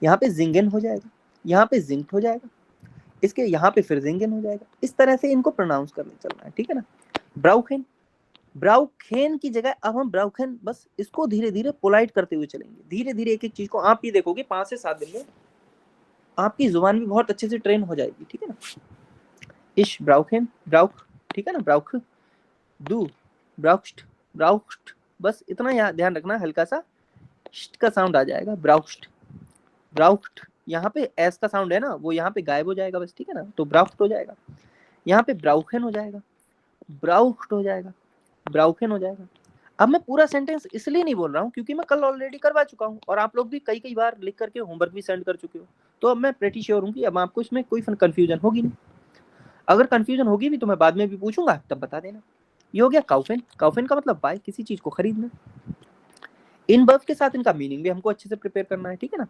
यहाँ पे जिंगन हो जाएगा, यहाँ पे जिंक्ट हो जाएगा, इसके यहाँ पे फिर जिंगन हो जाएगा। इस तरह से इनको प्रोनाउंस करने चलना है, ठीक है ना। ब्राउखेन, ब्राउखेन की जगह अब हम ब्राउखेन, बस इसको धीरे धीरे पोलाइट करते हुए चलेंगे, धीरे धीरे एक एक चीज को। आप ये देखोगे 5 से 7 दिन में आपकी जुबान भी बहुत अच्छे से ट्रेन हो जाएगी, ठीक है ना। इश, ब्राउखेन, ब्राउख, ठीक है ना, ब्राउख, डू, ब्राउक्स्ट, ब्राउक्स्ट, बस इतना यहाँ ध्यान रखना, हल्का सा ष्ट का साउंड आ जाएगा, ब्राउक्स्ट, ब्राउक्ट, यहाँ पे एस का साउंड है ना, वो यहाँ पे गायब हो जाएगा बस, ठीक है ना, तो ब्राउफ्ट हो जाएगा। यहाँ पे ब्राउखन हो जाएगा, ब्राउफ्ट हो जाएगा, ब्राउखन हो जाएगा। अब मैं पूरा सेंटेंस इसलिए नहीं बोल रहा हूँ क्योंकि मैं कल ऑलरेडी करवा चुका हूँ और आप लोग भी कई बार लिख करके होमवर्क भी सेंड कर चुके हो, तो अब मैं प्रेटी श्योर हूँ कि अब आपको इसमें कोई कंफ्यूजन होगी नहीं। अगर कंफ्यूजन होगी भी तो मैं बाद में भी पूछूंगा, तब बता देना। ये हो गया काउफिन। काउफिन का मतलब बाय, किसी चीज को खरीदना। इन वर्ब के साथ इनका मीनिंग भी हमको अच्छे से प्रिपेयर करना है, ठीक है ना।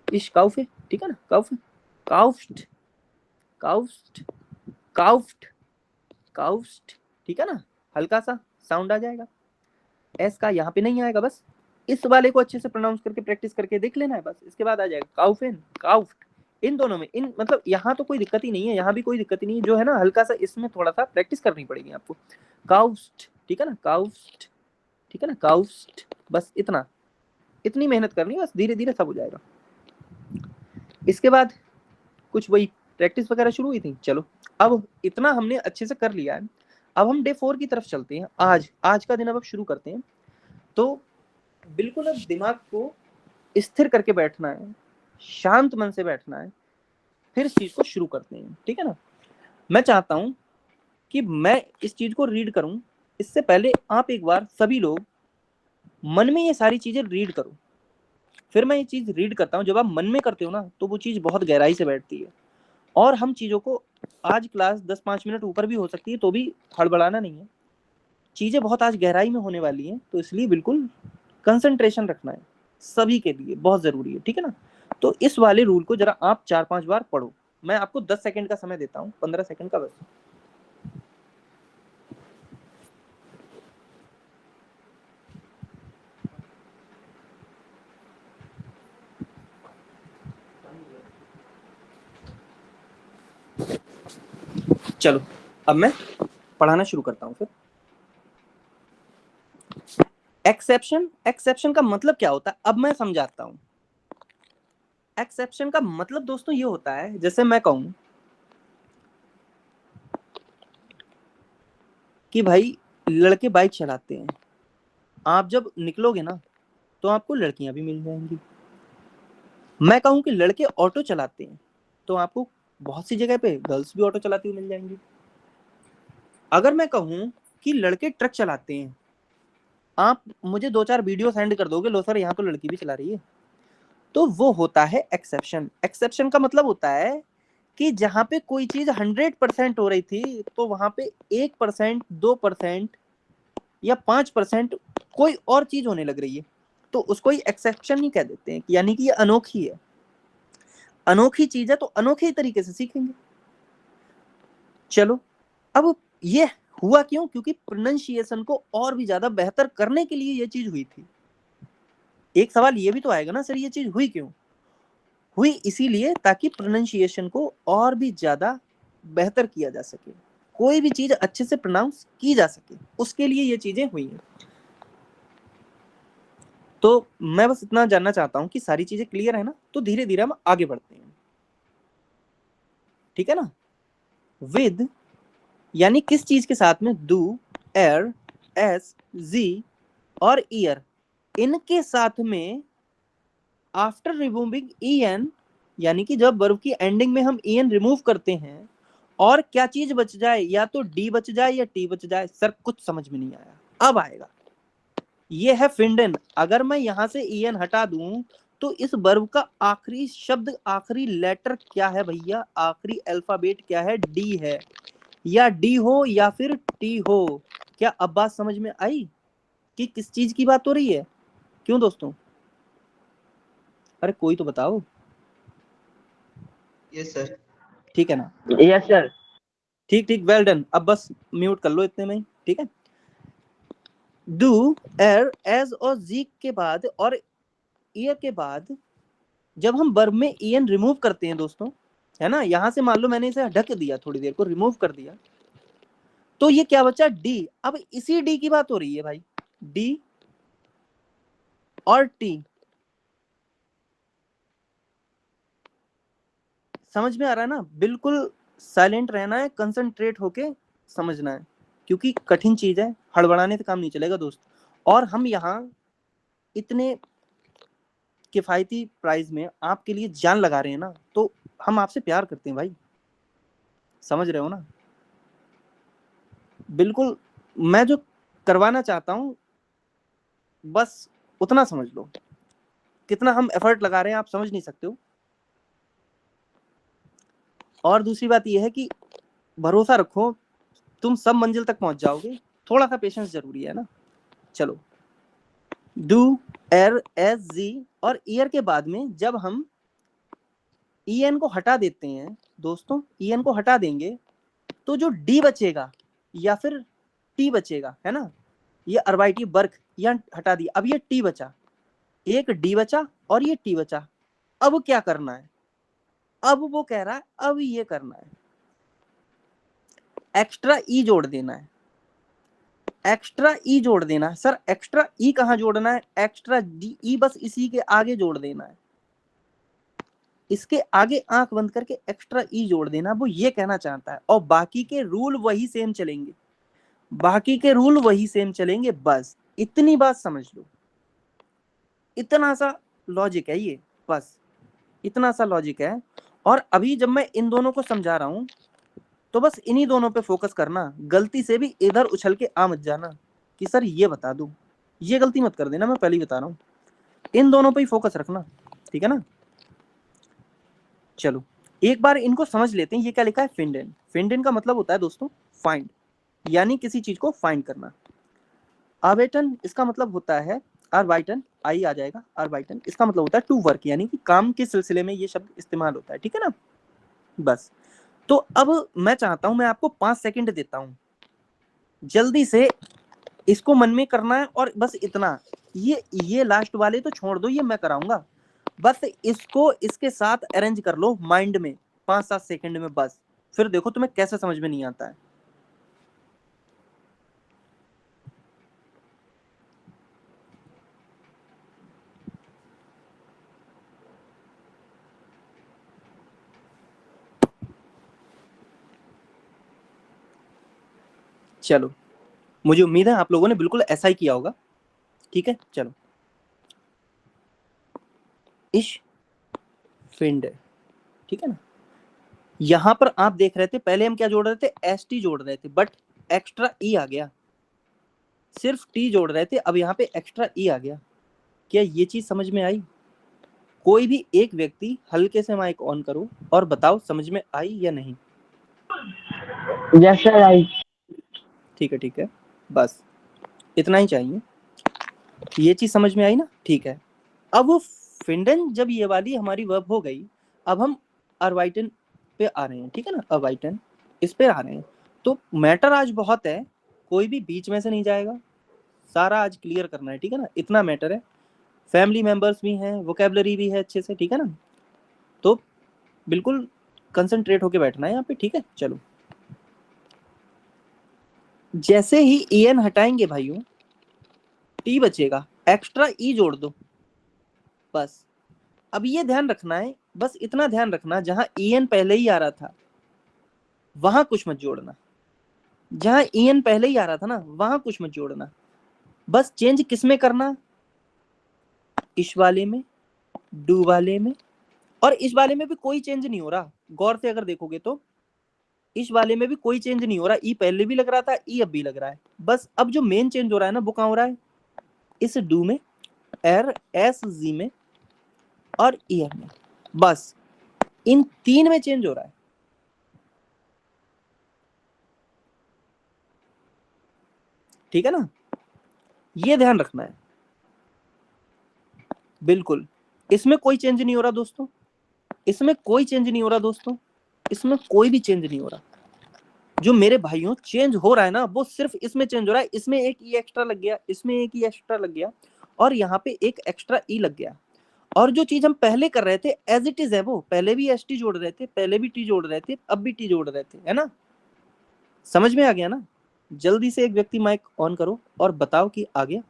इश काउफे, ठीक है ना, काउफे, काउफ्ट, काउफ्ट, काउफ्ट, काउफ्ट, ठीक है ना, हल्का सा साउंड आ जाएगा। एस का यहाँ पे नहीं आएगा, बस इस वाले को अच्छे से प्रोनाउंस करके प्रैक्टिस करके देख लेना है बस, इसके बाद आ जाएगा काउफिन, काउफ्ट। इन दोनों में इन मतलब यहाँ तो कोई दिक्कत ही नहीं है, यहाँ भी कोई दिक्कत ही नहीं है, जो है ना हल्का सा इसमें थोड़ा सा प्रैक्टिस करनी पड़ेगी आपको। काउस्ट, ठीक है ना, काउस्ट, ठीक है ना, काउस्ट, बस इतनी मेहनत करनी है, बस धीरे धीरे सब हो जाएगा। इसके बाद कुछ वही प्रैक्टिस वगैरह शुरू हुई थी। चलो अब इतना हमने अच्छे से कर लिया है, अब हम डे 4 की तरफ चलते हैं। आज का दिन अब शुरू करते हैं। तो बिल्कुल अब दिमाग को स्थिर करके बैठना है, शांत मन से बैठना है, फिर इस चीज को शुरू करते हैं, ठीक है ना। मैं चाहता हूं कि मैं इस चीज को रीड करूं, इससे पहले आप एक बार सभी लोग मन में ये सारी चीजें रीड करो, फिर मैं ये चीज रीड करता हूं। जब आप मन में करते हो ना तो वो चीज बहुत गहराई से बैठती है, और हम चीजों को, आज क्लास 10-5 मिनट ऊपर भी हो सकती है तो भी हड़बड़ाना नहीं है, चीजें बहुत आज गहराई में होने वाली हैं, तो इसलिए बिल्कुल कंसंट्रेशन रखना है, सभी के लिए बहुत जरूरी है, ठीक है ना। तो इस वाले रूल को जरा आप 4-5 बार पढ़ो। मैं आपको 10 सेकंड का समय देता हूँ, 15 सेकंड का बस। चलो अब मैं पढ़ाना शुरू करता हूँ फिर। एक्सेप्शन का मतलब क्या होता है अब मैं समझाता हूँ। एक्सेप्शन का मतलब दोस्तों ये होता है, जैसे मैं कहूं कि भाई लड़के बाइक चलाते हैं, आप जब निकलोगे ना तो आपको लड़कियां भी मिल जाएंगी। मैं कहूं कि लड़के ऑटो चलाते हैं तो आपको बहुत सी जगह पे गर्ल्स भी ऑटो चलाती हुई मिल जाएंगी। अगर मैं कहूं कि लड़के ट्रक चलाते हैं, आप मुझे 2-4 वीडियो सेंड कर दोगे, लो सर यहाँ तो लड़की भी चला रही है, तो वो होता है एक्सेप्शन। एक्सेप्शन का मतलब होता है कि जहां पे कोई चीज 100% हो रही थी तो वहां पे 1%, 2% या 5% कोई और चीज होने लग रही है, तो उसको ही एक्सेप्शन ही कह देते हैं, यानी कि ये अनोखी है, अनोखी चीज है तो अनोखे ही तरीके से सीखेंगे। चलो अब ये हुआ क्यों, क्योंकि प्रोनाउंसिएशन को और भी ज्यादा बेहतर करने के लिए ये चीज हुई थी। एक सवाल ये भी तो आएगा ना, सर ये चीज हुई क्यों? हुई इसीलिए ताकि प्रोनाउंसिएशन को और भी ज्यादा बेहतर किया जा सके, कोई भी चीज अच्छे से प्रोनाउंस की जा सके, उसके लिए ये चीजें हुई हैं। तो मैं बस इतना जानना चाहता हूं कि सारी चीजें क्लियर है ना, तो धीरे धीरे हम आगे बढ़ते हैं, ठीक है ना। विद यानी किस चीज के साथ में, डू, एर, एस, जी और ईयर, इनके साथ में आफ्टर रिमूविंग en, यानी कि जब वर्ब की एंडिंग में हम en रिमूव करते हैं और क्या चीज बच जाए, या तो डी बच जाए या टी बच जाए। सर कुछ समझ में नहीं आया, अब आएगा। ये है फिंडन। अगर मैं यहां से en हटा दूं तो इस वर्ब का आखिरी शब्द, आखिरी लेटर क्या है भैया, आखिरी अल्फाबेट क्या है, डी है। या डी हो या फिर टी हो। क्या अब बात समझ में आई कि किस चीज की बात हो रही है? क्यों दोस्तों, अरे कोई तो बताओ। Yes sir. ठीक है ना, यस सर। ठीक ठीक, वेल डन। अब बस म्यूट कर लो इतने में ही, ठीक है। डू, एर, एज और जी के बाद और ईयर के बाद जब हम वर्ब में en रिमूव करते हैं दोस्तों, है ना, यहां से मान लो मैंने इसे ढक दिया, थोड़ी देर को रिमूव कर दिया, तो ये क्या बचा, डी। अब इसी डी की बात हो रही है भाई, डी और टी। समझ में आ रहा है ना? बिल्कुल साइलेंट रहना है, कंसंट्रेट होके समझना है, क्योंकि कठिन चीज है, हड़बड़ाने से काम नहीं चलेगा दोस्त। और हम यहाँ इतने किफायती प्राइस में आपके लिए जान लगा रहे हैं ना, तो हम आपसे प्यार करते हैं भाई, समझ रहे हो ना। बिल्कुल, मैं जो करवाना चाहता हूँ बस उतना समझ लो, कितना हम एफर्ट लगा रहे हैं आप समझ नहीं सकते हो। और दूसरी बात यह है कि भरोसा रखो, तुम सब मंजिल तक पहुंच जाओगे, थोड़ा सा पेशेंस जरूरी है ना। चलो, डू, एर, एस, जी और ईयर के बाद में जब हम ईएन को हटा देते हैं दोस्तों, ईएन को हटा देंगे तो जो डी बचेगा या फिर टी बचेगा, है ना, ये अर्बाइटी बर्क यहाँ हटा दिया, अब ये टी बचा, एक डी बचा और ये टी बचा। अब क्या करना है, अब वो कह रहा है अब ये करना है, एक्स्ट्रा ई जोड़ देना है, एक्स्ट्रा ई जोड़ देना है। सर एक्स्ट्रा ई कहाँ जोड़ना है, एक्स्ट्रा डी ई बस इसी के आगे जोड़ देना है, इसके आगे आंख बंद करके एक्स्ट्रा ई जोड़ देना, वो ये कहना चाहता है। और बाकी के रूल वही सेम चलेंगे, बाकी के रूल वही सेम चलेंगे, बस इतनी बात समझ लो, इतना सा लॉजिक है ये, बस इतना सा लॉजिक है। और अभी जब मैं इन दोनों को समझा रहा हूं तो बस इन्हीं दोनों पे फोकस करना, गलती से भी इधर उछल के आ मत जाना कि सर ये बता दूं, ये गलती मत कर देना, मैं पहले ही बता रहा हूं, इन दोनों पे ही फोकस रखना, ठीक है ना। चलो एक बार इनको समझ लेते हैं, ये क्या लिखा है, फिंडेन। फिंडेन का मतलब होता है दोस्तों फाइंड, यानी किसी चीज को फाइंड करना। आर्बाइटन इसका मतलब होता है, आर्बाइटन आई आ जाएगा, आर्बाइटन इसका मतलब होता है टू वर्क, यानी कि काम के सिलसिले में ये शब्द इस्तेमाल होता है, ठीक है ना। बस तो अब मैं चाहता हूं, मैं आपको 5 सेकंड देता हूं, जल्दी से इसको मन में करना है, और बस इतना, ये लास्ट वाले तो छोड़ दो, ये मैं कराऊंगा, बस इसको इसके साथ अरेंज कर लो माइंड में 5-7 सेकंड में, बस फिर देखो तुम्हें कैसे समझ में नहीं आता है। चलो मुझे उम्मीद है आप लोगों ने बिल्कुल ऐसा ही किया होगा, ठीक है। चलो, इश फिंड, ठीक है ना। यहां पर आप देख रहे थे पहले हम क्या जोड़ रहे थे, एस टी जोड़ रहे थे, बट एक्स्ट्रा ई आ गया, सिर्फ टी जोड़ रहे थे, अब यहाँ पे एक्स्ट्रा ई आ गया। क्या ये चीज समझ में आई? कोई भी एक व्यक्ति हल्के से माइक ऑन करो और बताओ समझ में आई या नहीं। Yes sir I. ठीक है, ठीक है, बस इतना ही चाहिए, ये चीज समझ में आई ना, ठीक है। अब वो फिंडन जब ये वाली हमारी वर्ब हो गई, अब हम अर्बाइटन पे आ रहे हैं, ठीक है ना, अर्बाइटन इस पे आ रहे हैं। तो मैटर आज बहुत है, कोई भी बीच में से नहीं जाएगा, सारा आज क्लियर करना है, ठीक है ना, इतना मैटर है। फैमिली मेंबर्स भी हैं, वोकेबलरी भी है अच्छे से, ठीक है ना, तो बिल्कुल कंसंट्रेट होके बैठना है यहाँ पे, ठीक है। चलो, जैसे ही एन हटाएंगे भाइयों, टी बचेगा, एक्स्ट्रा ई जोड़ दो, बस। अब ये ध्यान रखना है, बस इतना ध्यान रखना, जहां एन पहले ही आ रहा था वहां कुछ मत जोड़ना, जहां एन पहले ही आ रहा था ना वहां कुछ मत जोड़ना, बस चेंज किस में करना, इस वाले में, डू वाले में, और इस वाले में भी कोई चेंज नहीं हो रहा, गौर से अगर देखोगे तो इस वाले में भी कोई चेंज नहीं हो रहा, ई पहले भी लग रहा था, ई अब भी लग रहा है, बस अब जो मेन चेंज हो रहा है ना वो कहां हो रहा है, इस डू में, एर, एस, जी में और ईयर में, बस इन 3 में चेंज हो रहा है, ठीक है ना, ये ध्यान रखना है। बिल्कुल इसमें कोई चेंज नहीं हो रहा दोस्तों, इसमें कोई चेंज नहीं हो रहा दोस्तों, इसमें कोई भी चेंज नहीं हो रहा। जो मेरे भाइयों चेंज हो रहा है ना वो सिर्फ इसमें चेंज हो रहा है, इसमें एक ई एक्स्ट्रा लग गया, इसमें एक ई एक्स्ट्रा लग गया, और यहाँ पे एक एक्स्ट्रा ई लग गया। और जो चीज हम पहले कर रहे थे एज इट इज है, वो पहले भी एस टी जोड़ रहे थे, पहले भी टी जोड़ रहे थे, अब भी टी जोड़ रहे थे, है ना, समझ में आ गया ना। जल्दी से एक व्यक्ति माइक ऑन करो और बताओ कि आ गया।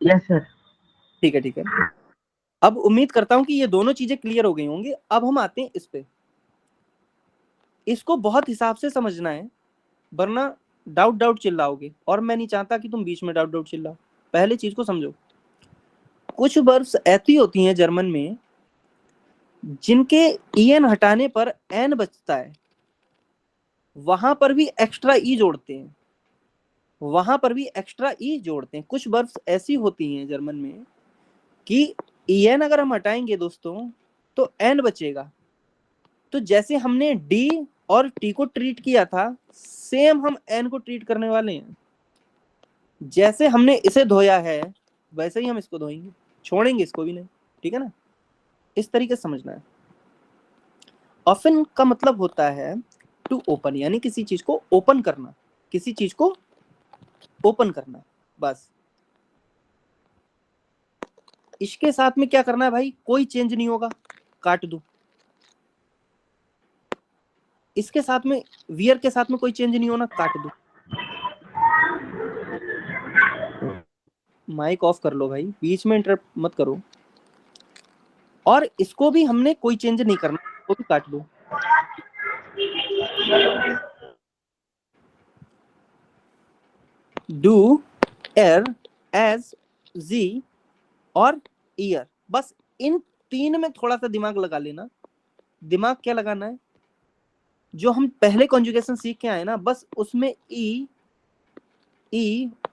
Yes sir. ठीक है, ठीक है, अब उम्मीद करता हूं कि ये दोनों चीजें क्लियर हो गई होंगी। अब हम आते हैं इस पे, इसको बहुत हिसाब से समझना है, वरना डाउट डाउट चिल्लाओगे, और मैं नहीं चाहता कि तुम बीच में डाउट डाउट चिल्लाओ। पहले चीज को समझो, कुछ वर्ब्स ऐसी होती हैं जर्मन में जिनके ईएन हटाने पर एन बचता है, वहां पर भी एक्स्ट्रा ई जोड़ते हैं, वहां पर भी एक्स्ट्रा ई जोड़ते हैं। कुछ वर्ब्स ऐसी होती हैं जर्मन में कि ईएन अगर हम हटाएंगे दोस्तों तो एन बचेगा। तो जैसे हमने डी और टी को ट्रीट किया था, सेम हम एन को ट्रीट करने वाले हैं। जैसे हमने इसे धोया है वैसे ही हम इसको धोएंगे, छोड़ेंगे इसको भी नहीं, ठीक है ना। इस तरीके से समझना है। ऑफन का मतलब होता है टू ओपन, यानी किसी चीज को ओपन करना, किसी चीज को ओपन करना, बस। इसके साथ में क्या करना है भाई, कोई चेंज नहीं होगा, काट दो। इसके साथ में वियर के साथ में कोई चेंज नहीं होना, काट दो। माइक ऑफ कर लो भाई, बीच में इंटरप्ट मत करो। और इसको भी हमने कोई चेंज नहीं करना, वो भी काट दो। डू, एर, एज, जी और ईयर, बस इन तीन में थोड़ा सा दिमाग लगा लेना। दिमाग क्या लगाना है, जो हम पहले कॉन्जुगेशन सीख के आए ना, बस उसमें ई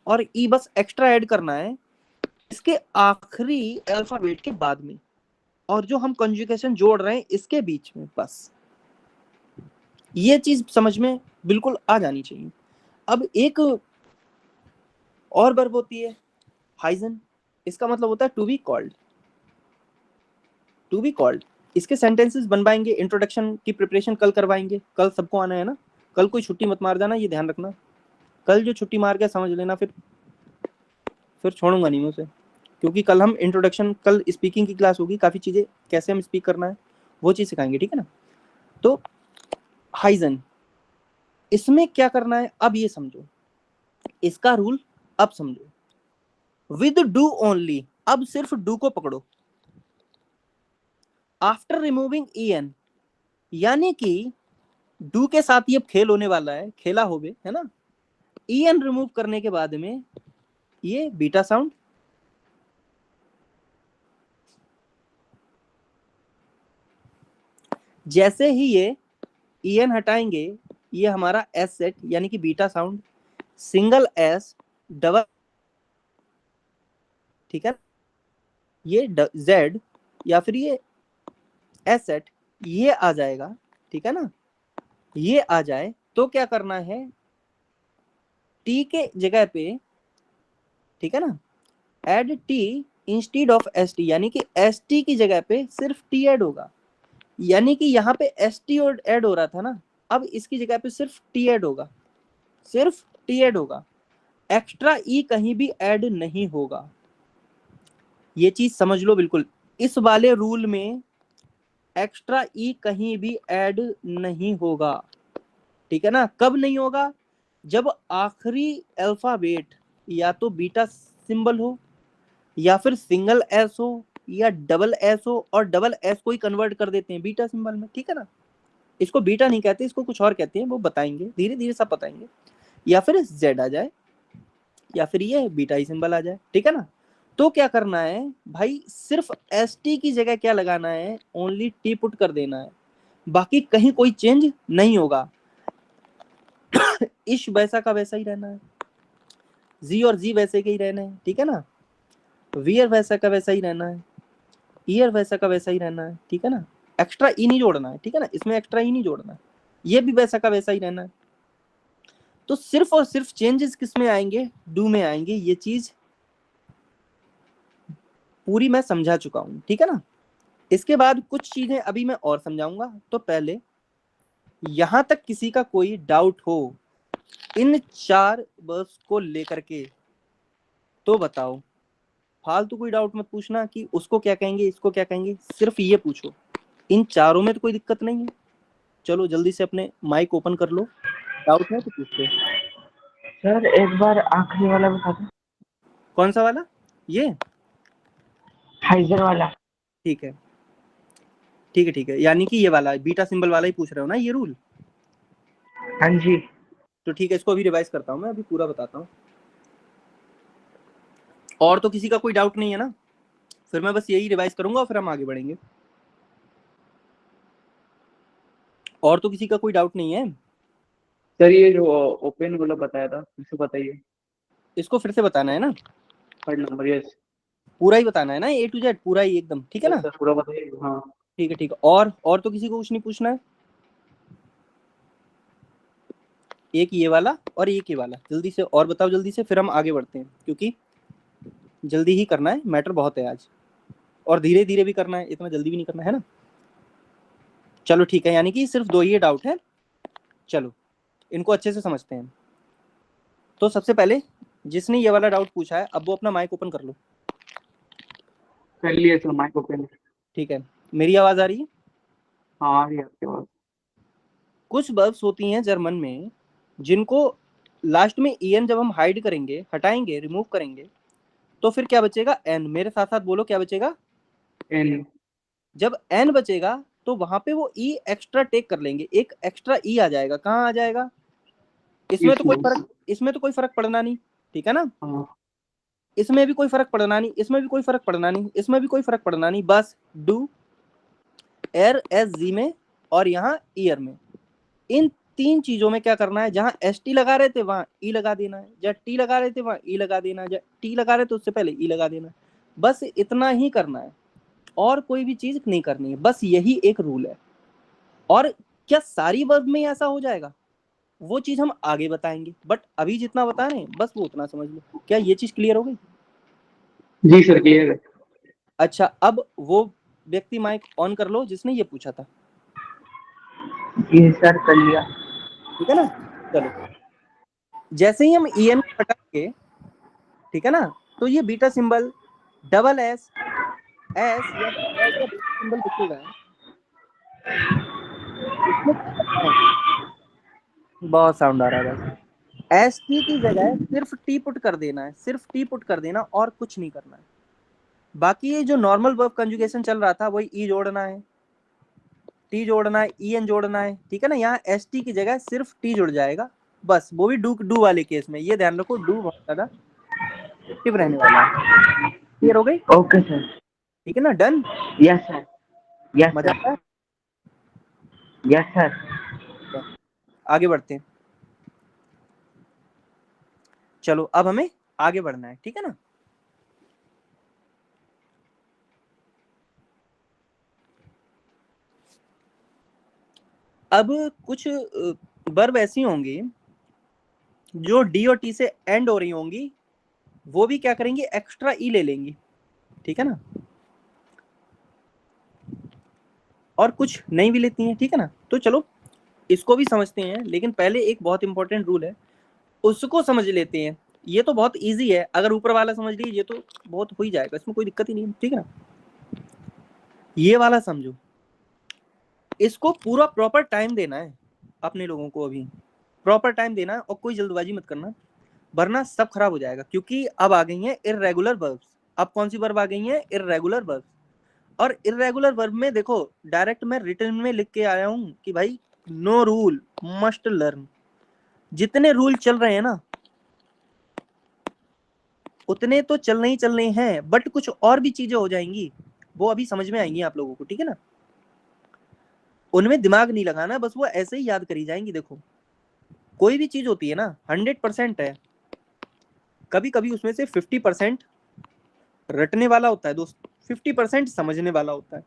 और ई बस एक्स्ट्रा ऐड करना है इसके आखिरी अल्फाबेट के बाद में, और जो हम कॉन्जुगेशन जोड़ रहे हैं इसके बीच में, बस ये चीज समझ में बिल्कुल आ जानी चाहिए। अब एक और वर्ब होती है हाइजन, इसका मतलब होता है to be called. To be called, इसके सेंटेंसेस बन पाएंगे, इंट्रोडक्शन की प्रिपरेशन कल करवाएंगे। कल सबको आना है ना, कल कोई छुट्टी मत मार जाना, ये ध्यान रखना। कल जो छुट्टी मार के समझ लेना, फिर छोड़ूंगा नहीं मैं उसे, क्योंकि कल हम इंट्रोडक्शन, कल स्पीकिंग की क्लास होगी, काफी चीजें कैसे हम स्पीक करना है वो चीज सिखाएंगे, ठीक है ना। तो हाइजन, इसमें क्या करना है अब ये समझो, इसका रूल अब समझो। विद डू ओनली, अब सिर्फ डू को पकड़ो। आफ्टर रिमूविंग en, यानी कि डू के साथ ये खेल होने वाला है, खेला होगे है ना। en रिमूव करने के बाद में ये बीटा साउंड, जैसे ही ये en हटाएंगे, ये हमारा एस सेट यानी कि beta sound, single S, double, ठीक है, ये जेड या फिर ये एस सेट, ये आ जाएगा, ठीक है ना। ये आ जाए तो क्या करना है, टी के जगह पे, ठीक है ना, Ed T instead of S T, यानी कि एस टी की जगह पे सिर्फ टी ऐड होगा। यानी कि यहाँ पे एस टी ऐड हो रहा था ना, अब इसकी जगह पे सिर्फ टी ऐड होगा, सिर्फ टी ऐड होगा, एक्स्ट्रा ई कहीं भी ऐड नहीं होगा। ये चीज समझ लो बिल्कुल, इस वाले रूल में एक्स्ट्रा ई कहीं भी ऐड नहीं होगा, ठीक है ना। कब नहीं होगा, जब आखिरी अल्फाबेट या तो बीटा सिंबल हो, या फिर सिंगल एस हो, या डबल एस हो, और डबल एस को ही कन्वर्ट कर देते हैं बीटा सिंबल में, ठीक है ना। इसको बीटा नहीं कहते, इसको कुछ और कहते हैं, वो बताएंगे धीरे धीरे सब बताएंगे। या फिर जेड आ जाए, या फिर ये बीटा ही सिंबल आ जाए, ठीक है ना। तो क्या करना है भाई, सिर्फ एस टी की जगह क्या लगाना है, ओनली टी पुट कर देना है, बाकी कहीं कोई चेंज नहीं होगा। इश वैसा का वैसा ही रहना है, जी और जी वैसे के ही रहना है, ठीक है ना। वियर वैसा का वैसा ही रहना है, ईयर वैसा का वैसा ही रहना है, ठीक है ना। एक्स्ट्रा ई नहीं जोड़ना है, ठीक है ना, इसमें एक्स्ट्रा ई नहीं जोड़ना है, ये भी वैसा का वैसा ही रहना है। तो सिर्फ और सिर्फ चेंजेस किस में आएंगे, डू में आएंगे। ये चीज पूरी मैं समझा चुका हूं, ठीक है ना। इसके बाद कुछ चीजें अभी मैं और समझाऊंगा, तो पहले यहां तक किसी का कोई डाउट हो इन 4 वर्ब्स को लेकर के तो बताओ। फालतू कोई डाउट मत पूछना कि उसको क्या कहेंगे, इसको क्या कहेंगे, सिर्फ ये पूछो। इन चारों में तो कोई दिक्कत नहीं है। चलो जल्दी से अपने माइक ओपन कर लो, डाउट है तो पूछ लो। सर एक बार आखिरी वाला बता दो। कौन सा वाला, ये हाइजन वाला। ठीक है, ठीक है, यानी कि ये वाला बीटा सिंबल वाला ही पूछ रहे हो ना, ये रूल। हाँ जी। तो ठीक है, इसको अभी रिवाइज करता हूँ मैं, अभी पूरा बताता हूँ। और तो किसी का कोई डाउट नहीं है ना? फिर मैं बस यही रिवाइज करूंगा और फिर हम आगे बढ़ेंगे। और तो किसी का कोई डाउट नहीं है? सर ये जो ओपन वाला बताया था इसको बताइए। इसको फिर से बताना है ना? थर्ड नंबर, यस पूरा ही बताना है ना, A to Z पूरा ही एकदम, ठीक है ना? सर, पूरा बताइए। हाँ ठीक है ठीक है। और तो किसी को कुछ नहीं पूछना है? एक ये वाला और एक ये वाला, जल्दी से और बताओ जल्दी से, फिर हम आगे बढ़ते हैं, क्योंकि जल्दी ही करना है, मैटर बहुत है आज, और धीरे धीरे भी करना है, इतना जल्दी भी नहीं करना है ना। चलो ठीक है, यानी कि सिर्फ 2 ही डाउट है। चलो इनको अच्छे से समझते हैं। तो सबसे पहले जिसने ये वाला डाउट पूछा है, अब वो अपना माइक ओपन कर लो। कर लिए सर, माइक ओपन। ठीक है, मेरी आवाज आ रही है? हाँ आ रही है आपके पास। कुछ वर्ब्स होती हैं जर्मन में जिनको लास्ट में en जब हम हाइड करेंगे, हटाएंगे, रिमूव करेंगे, तो फिर क्या बचेगा? n। मेरे साथ साथ बोलो, क्या बचेगा? एन। जब n बचेगा तो वहां पे वो e एक्स्ट्रा टेक कर लेंगे, एक एक्स्ट्रा e आ जाएगा। कहाँ आ जाएगा? इसमें तो कोई फर्क, इसमें तो कोई फर्क पड़ना नहीं, ठीक है ना? हाँ इसमें भी कोई फर्क पड़ना नहीं, इसमें भी कोई फर्क पड़ना नहीं, इसमें भी कोई फर्क पड़ना नहीं, बस डू, एर, एस जी में, और यहाँ ईयर में, इन 3 चीजों में क्या करना है? जहां एस टी लगा रहे थे वहां ई लगा देना है, जहाँ टी लगा रहे थे वहां ई लगा देना है, जहाँ टी लगा रहे थे उससे पहले ई लगा देना है। बस इतना ही करना है, और कोई भी चीज नहीं करनी है, बस यही एक रूल है। और क्या सारी वर्ब में ऐसा हो जाएगा? वो चीज हम आगे बताएंगे, बट अभी जितना बता रहे हैं बस वो उतना समझ लो। क्या ये चीज क्लियर हो गई? जी सर, क्लियर है। अच्छा, अब वो व्यक्ति माइक ऑन कर लो जिसने ये पूछा था। जी सर, कर लिया। ठीक है ना? चलो, जैसे ही हम en को हटाएंगे, ठीक है ना, तो ये beta symbol, double S, S या एस का बीटा सिंबल दिखेगा, इसमें क्या करना है? बहुत साउंड आ रहा है बस। एस टी की जगह सिर्फ टी पुट कर देना है, सिर्फ टी पुट कर देना, और कुछ नहीं करना है। बाकी ये जो नॉर्मल वर्ब कंजुगेशन चल रहा था, वही ई जोड़ना है, टी जोड़ना है, ई एन जोड़ना है, ठीक है ना? यहाँ एस टी की जगह सिर्फ टी जुड़ जाएगा, बस। वो भी डू वाले केस में, ये ध्यान रखो, डू बहुत ज्यादा एक्टिव रहने वाला है। क्लियर हो गई? Okay sir. ठीक है ना? डन? Yes sir. यस मजा सर। आया? Yes sir. आगे बढ़ते हैं। चलो अब हमें आगे बढ़ना है, ठीक है ना? अब कुछ वर्ब ऐसी होंगी जो डी और टी से एंड हो रही होंगी, वो भी क्या करेंगी? एक्स्ट्रा ई ले लेंगी, ठीक है ना? और कुछ नहीं भी लेती हैं, ठीक है ना? तो चलो इसको भी समझते हैं, लेकिन पहले एक बहुत इंपॉर्टेंट रूल है, उसको समझ लेते हैं। ये तो बहुत इजी है, अगर ऊपर वाला समझ लीजिए तो बहुत हो ही जाएगा, इसमें कोई दिक्कत ही नहीं है, ठीक है ना? ये वाला समझो, इसको पूरा प्रॉपर टाइम देना है अपने लोगों को, अभी प्रॉपर टाइम देना है, और कोई जल्दबाजी मत करना, वरना सब खराब हो जाएगा। क्योंकि अब आ गई हैं इर्रेगुलर वर्ब्स। अब कौन सी वर्ब आ गई हैं? Irregular verbs. और इर्रेगुलर वर्ब में देखो, डायरेक्ट मैं रिटन में लिख के आया हूं कि भाई नो रूल, मस्ट लर्न। जितने रूल चल रहे हैं ना, उतने तो चलने ही चलने हैं, बट कुछ और भी चीजें हो जाएंगी, वो अभी समझ में आएंगी आप लोगों को, ठीक है ना? उनमें दिमाग नहीं लगाना, बस वो ऐसे ही याद करी जाएंगी। देखो, कोई भी चीज होती है ना, 100% है, कभी कभी उसमें से 50% रटने वाला होता है दोस्त, 50% समझने वाला होता है।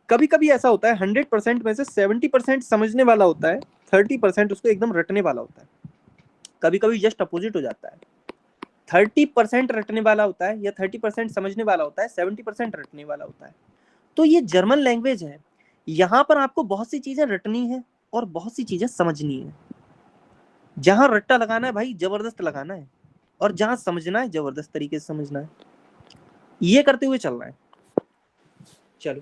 कभी कभी ऐसा होता है 100% में से 70% समझने वाला होता है, 30% उसको एकदम रटने वाला होता है। कभी कभी जस्ट अपोजिट हो जाता है, 30% रटने वाला होता है या 30% समझने वाला होता है, 70% रटने वाला होता है। तो ये जर्मन लैंग्वेज है, यहाँ पर आपको बहुत सी चीजें रटनी है और बहुत सी चीजें समझनी है। जहां रट्टा लगाना है भाई, जबरदस्त लगाना है, और जहां समझना है, जबरदस्त तरीके से समझना है। ये करते हुए चलना है। चलो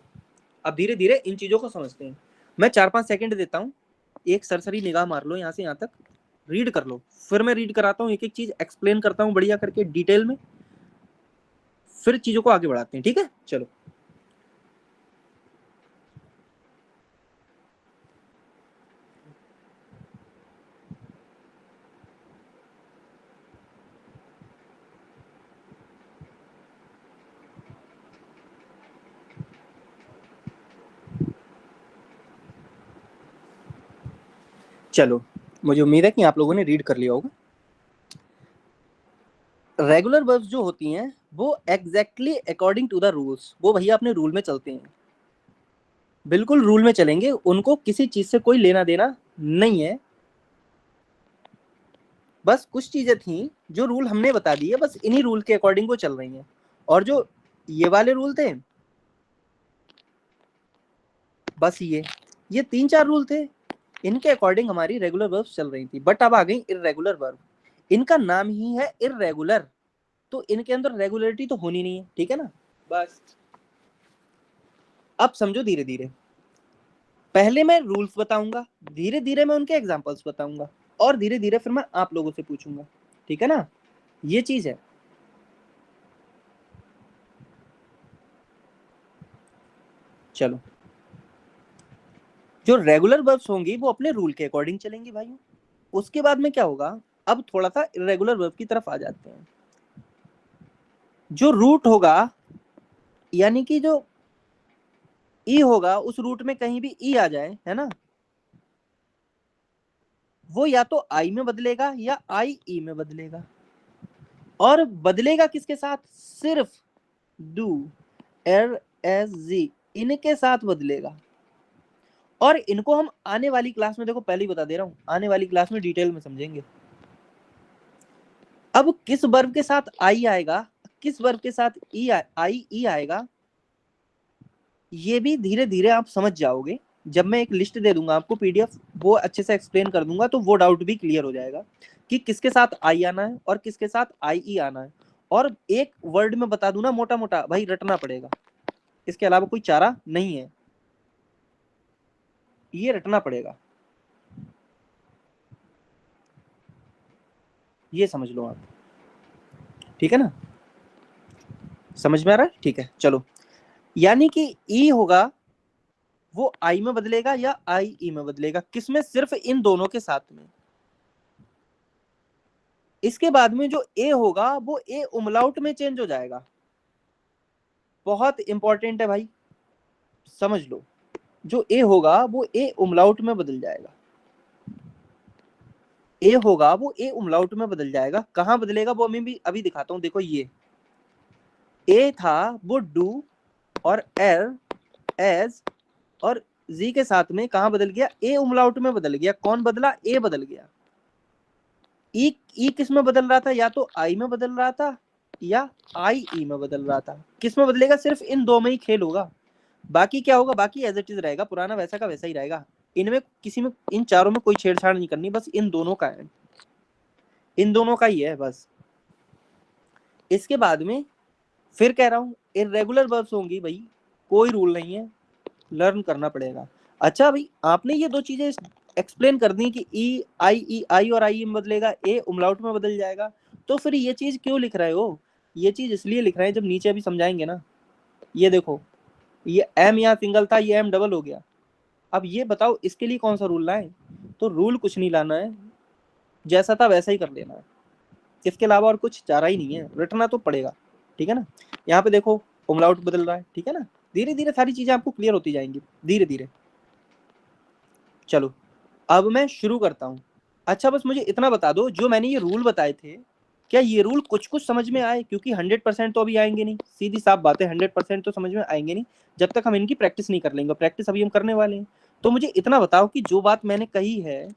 अब धीरे धीरे इन चीजों को समझते हैं। मैं 4-5 सेकंड देता हूँ, एक सरसरी निगाह मार लो यहाँ से यहाँ तक, रीड कर लो, फिर मैं रीड कराता हूँ, एक एक चीज एक्सप्लेन करता हूँ बढ़िया करके डिटेल में, फिर चीजों को आगे बढ़ाते हैं, ठीक है? चलो, चलो, मुझे उम्मीद है कि आप लोगों ने रीड कर लिया होगा। रेगुलर वर्ब्स जो होती हैं वो exactly according to the rules, वो भैया अपने रूल में चलते हैं, बिल्कुल रूल में चलेंगे, उनको किसी चीज से कोई लेना देना नहीं है। बस कुछ चीजें थी जो रूल हमने बता दिए, बस इन्हीं रूल के अकॉर्डिंग वो चल रही हैं। और जो ये वाले रूल थे, बस ये 3-4 रूल थे, इनके अकॉर्डिंग हमारी रेगुलर वर्ब्स चल रही थी। बट अब आ गई इर्रेगुलर वर्ब, इनका नाम ही है इर्रेगुलर, तो इनके अंदर रेगुलरिटी तो होनी नहीं है, ठीक है ना। बस अब समझो धीरे धीरे, पहले मैं रूल्स बताऊंगा, धीरे धीरे मैं उनके एग्जांपल्स बताऊंगा, और धीरे धीरे फिर मैं आप लोगों से पूछूंगा, ठीक है ना, ये चीज है। चलो, जो रेगुलर वर्ब्स होंगी वो अपने रूल के अकॉर्डिंग चलेंगी भाइयों। उसके बाद में क्या होगा, अब थोड़ा सा इरेगुलर वर्ब की तरफ आ जाते हैं। जो रूट होगा, यानी कि जो ई होगा, उस रूट में कहीं भी ई आ जाए, है ना, वो या तो आई में बदलेगा या आई ई में बदलेगा। और बदलेगा किसके साथ, सिर्फ डू, एर, एस, जी, इनके साथ बदलेगा। और इनको हम आने वाली क्लास में, देखो पहले ही बता दे रहा हूं, आने वाली क्लास में डिटेल में समझेंगे। अब किस वर्ब के साथ आई आएगा, किस वर्ब के साथ आई ई आएगा, ये भी धीरे धीरे आप समझ जाओगे। जब मैं एक लिस्ट दे दूंगा आपको पीडीएफ, वो अच्छे से एक्सप्लेन कर दूंगा, तो वो डाउट भी क्लियर हो जाएगा कि किसके साथ आई आना है और किसके साथ आई ई आना है। और एक वर्ड में बता दूं ना, मोटा मोटा भाई, रटना पड़ेगा, इसके अलावा कोई चारा नहीं है, ये रटना पड़ेगा, ये समझ लो आप, ठीक है ना, समझ में आ रहा है, ठीक है। चलो, यानी कि ई होगा वो आई में बदलेगा या आई ई में बदलेगा, किसमें, सिर्फ इन दोनों के साथ में। इसके बाद में जो ए होगा वो ए उमलाउट में चेंज हो जाएगा, बहुत इंपॉर्टेंट है भाई, समझ लो। जो ए होगा वो ए उमलाउट में बदल जाएगा, ए होगा वो ए उमलाउट में बदल जाएगा। कहां बदलेगा वो मैं भी अभी दिखाता हूं। देखो, ये ए था वो डू और एर, एज और जी के साथ में कहां बदल गया, ए उमलाउट में बदल गया। कौन बदला, ए बदल गया। ई किस में बदल रहा था, या तो आई में बदल रहा था या आई ई में बदल रहा था। किस में बदलेगा, सिर्फ इन दो में ही खेल होगा, बाकी क्या होगा, बाकी एज इट इज रहेगा, पुराना वैसा का वैसा ही रहेगा। इनमें किसी में, इन चारों में कोई छेड़छाड़ नहीं करनी, बस इन दोनों का है, इन दोनों का ही है बस। इसके बाद में फिर कह रहा हूं, इरेगुलर वर्ब्स होंगी भाई, कोई रूल नहीं है, लर्न करना पड़ेगा। अच्छा भाई, आपने ये दो चीजें एक्सप्लेन कर दी कि आई और आई में बदलेगा, ए उमलाउट में बदल जाएगा, तो फिर ये चीज क्यों लिख रहे हो। ये चीज इसलिए लिख रहे हैं, जब नीचे अभी समझाएंगे ना। ये देखो, ये एम यहाँ सिंगल था, ये एम डबल हो गया। अब ये बताओ इसके लिए कौन सा रूल लाए, तो रूल कुछ नहीं लाना है, जैसा था वैसा ही कर लेना है, इसके अलावा और कुछ चारा ही नहीं है, रटना तो पड़ेगा, ठीक है ना। यहाँ पे देखो उमलाउट बदल रहा है, ठीक है ना। धीरे धीरे सारी चीजें आपको क्लियर होती जाएंगी, धीरे धीरे। चलो, अब मैं शुरू करता हूँ। अच्छा, बस मुझे इतना बता दो, जो मैंने ये रूल बताए थे, क्या ये रूल कुछ कुछ समझ में आए, क्योंकि 100% तो अभी आएंगे नहीं, सीधी साफ बात है, 100% तो समझ में आएंगे नहीं जब तक हम इनकी प्रैक्टिस नहीं कर लेंगे। प्रैक्टिस अभी हम करने वाले हैं। तो मुझे इतना बताओ कि जो बात मैंने कही है,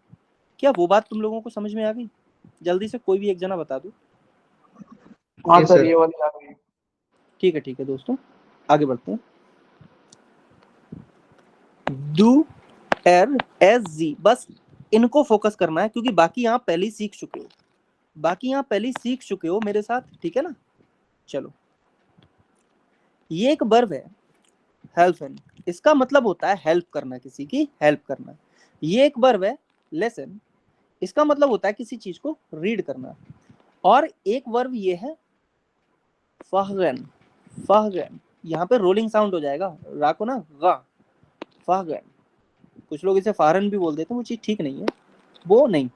क्या वो बात तुम लोगों को समझ में आ गई। जल्दी से कोई भी एक जना बता दो। हाँ Yes, सर, sir. ये वाली आ गई। ठीक है दोस्तों, आगे बढ़ते हैं। डू, एर, एस, जी, बस इनको फोकस करना है, क्योंकि बाकी आप पहले ही सीख चुके हो, बाकी आप पहले ही सीख चुके हो मेरे साथ, ठीक है ना। चलो, ये एक वर्ब है, हेल्प, इसका मतलब होता है हेल्प करना, किसी की हेल्प करना। ये एक वर्ब है, लेसन, इसका मतलब होता है किसी चीज को रीड करना। और एक वर्ब ये है, फहगन, फहगन, यहाँ पे रोलिंग साउंड हो जाएगा, रा को ना, गा, फहगन। कुछ लोग इसे फारन भी बोल देते हैं, वो चीज ठीक नहीं है, वो नहीं,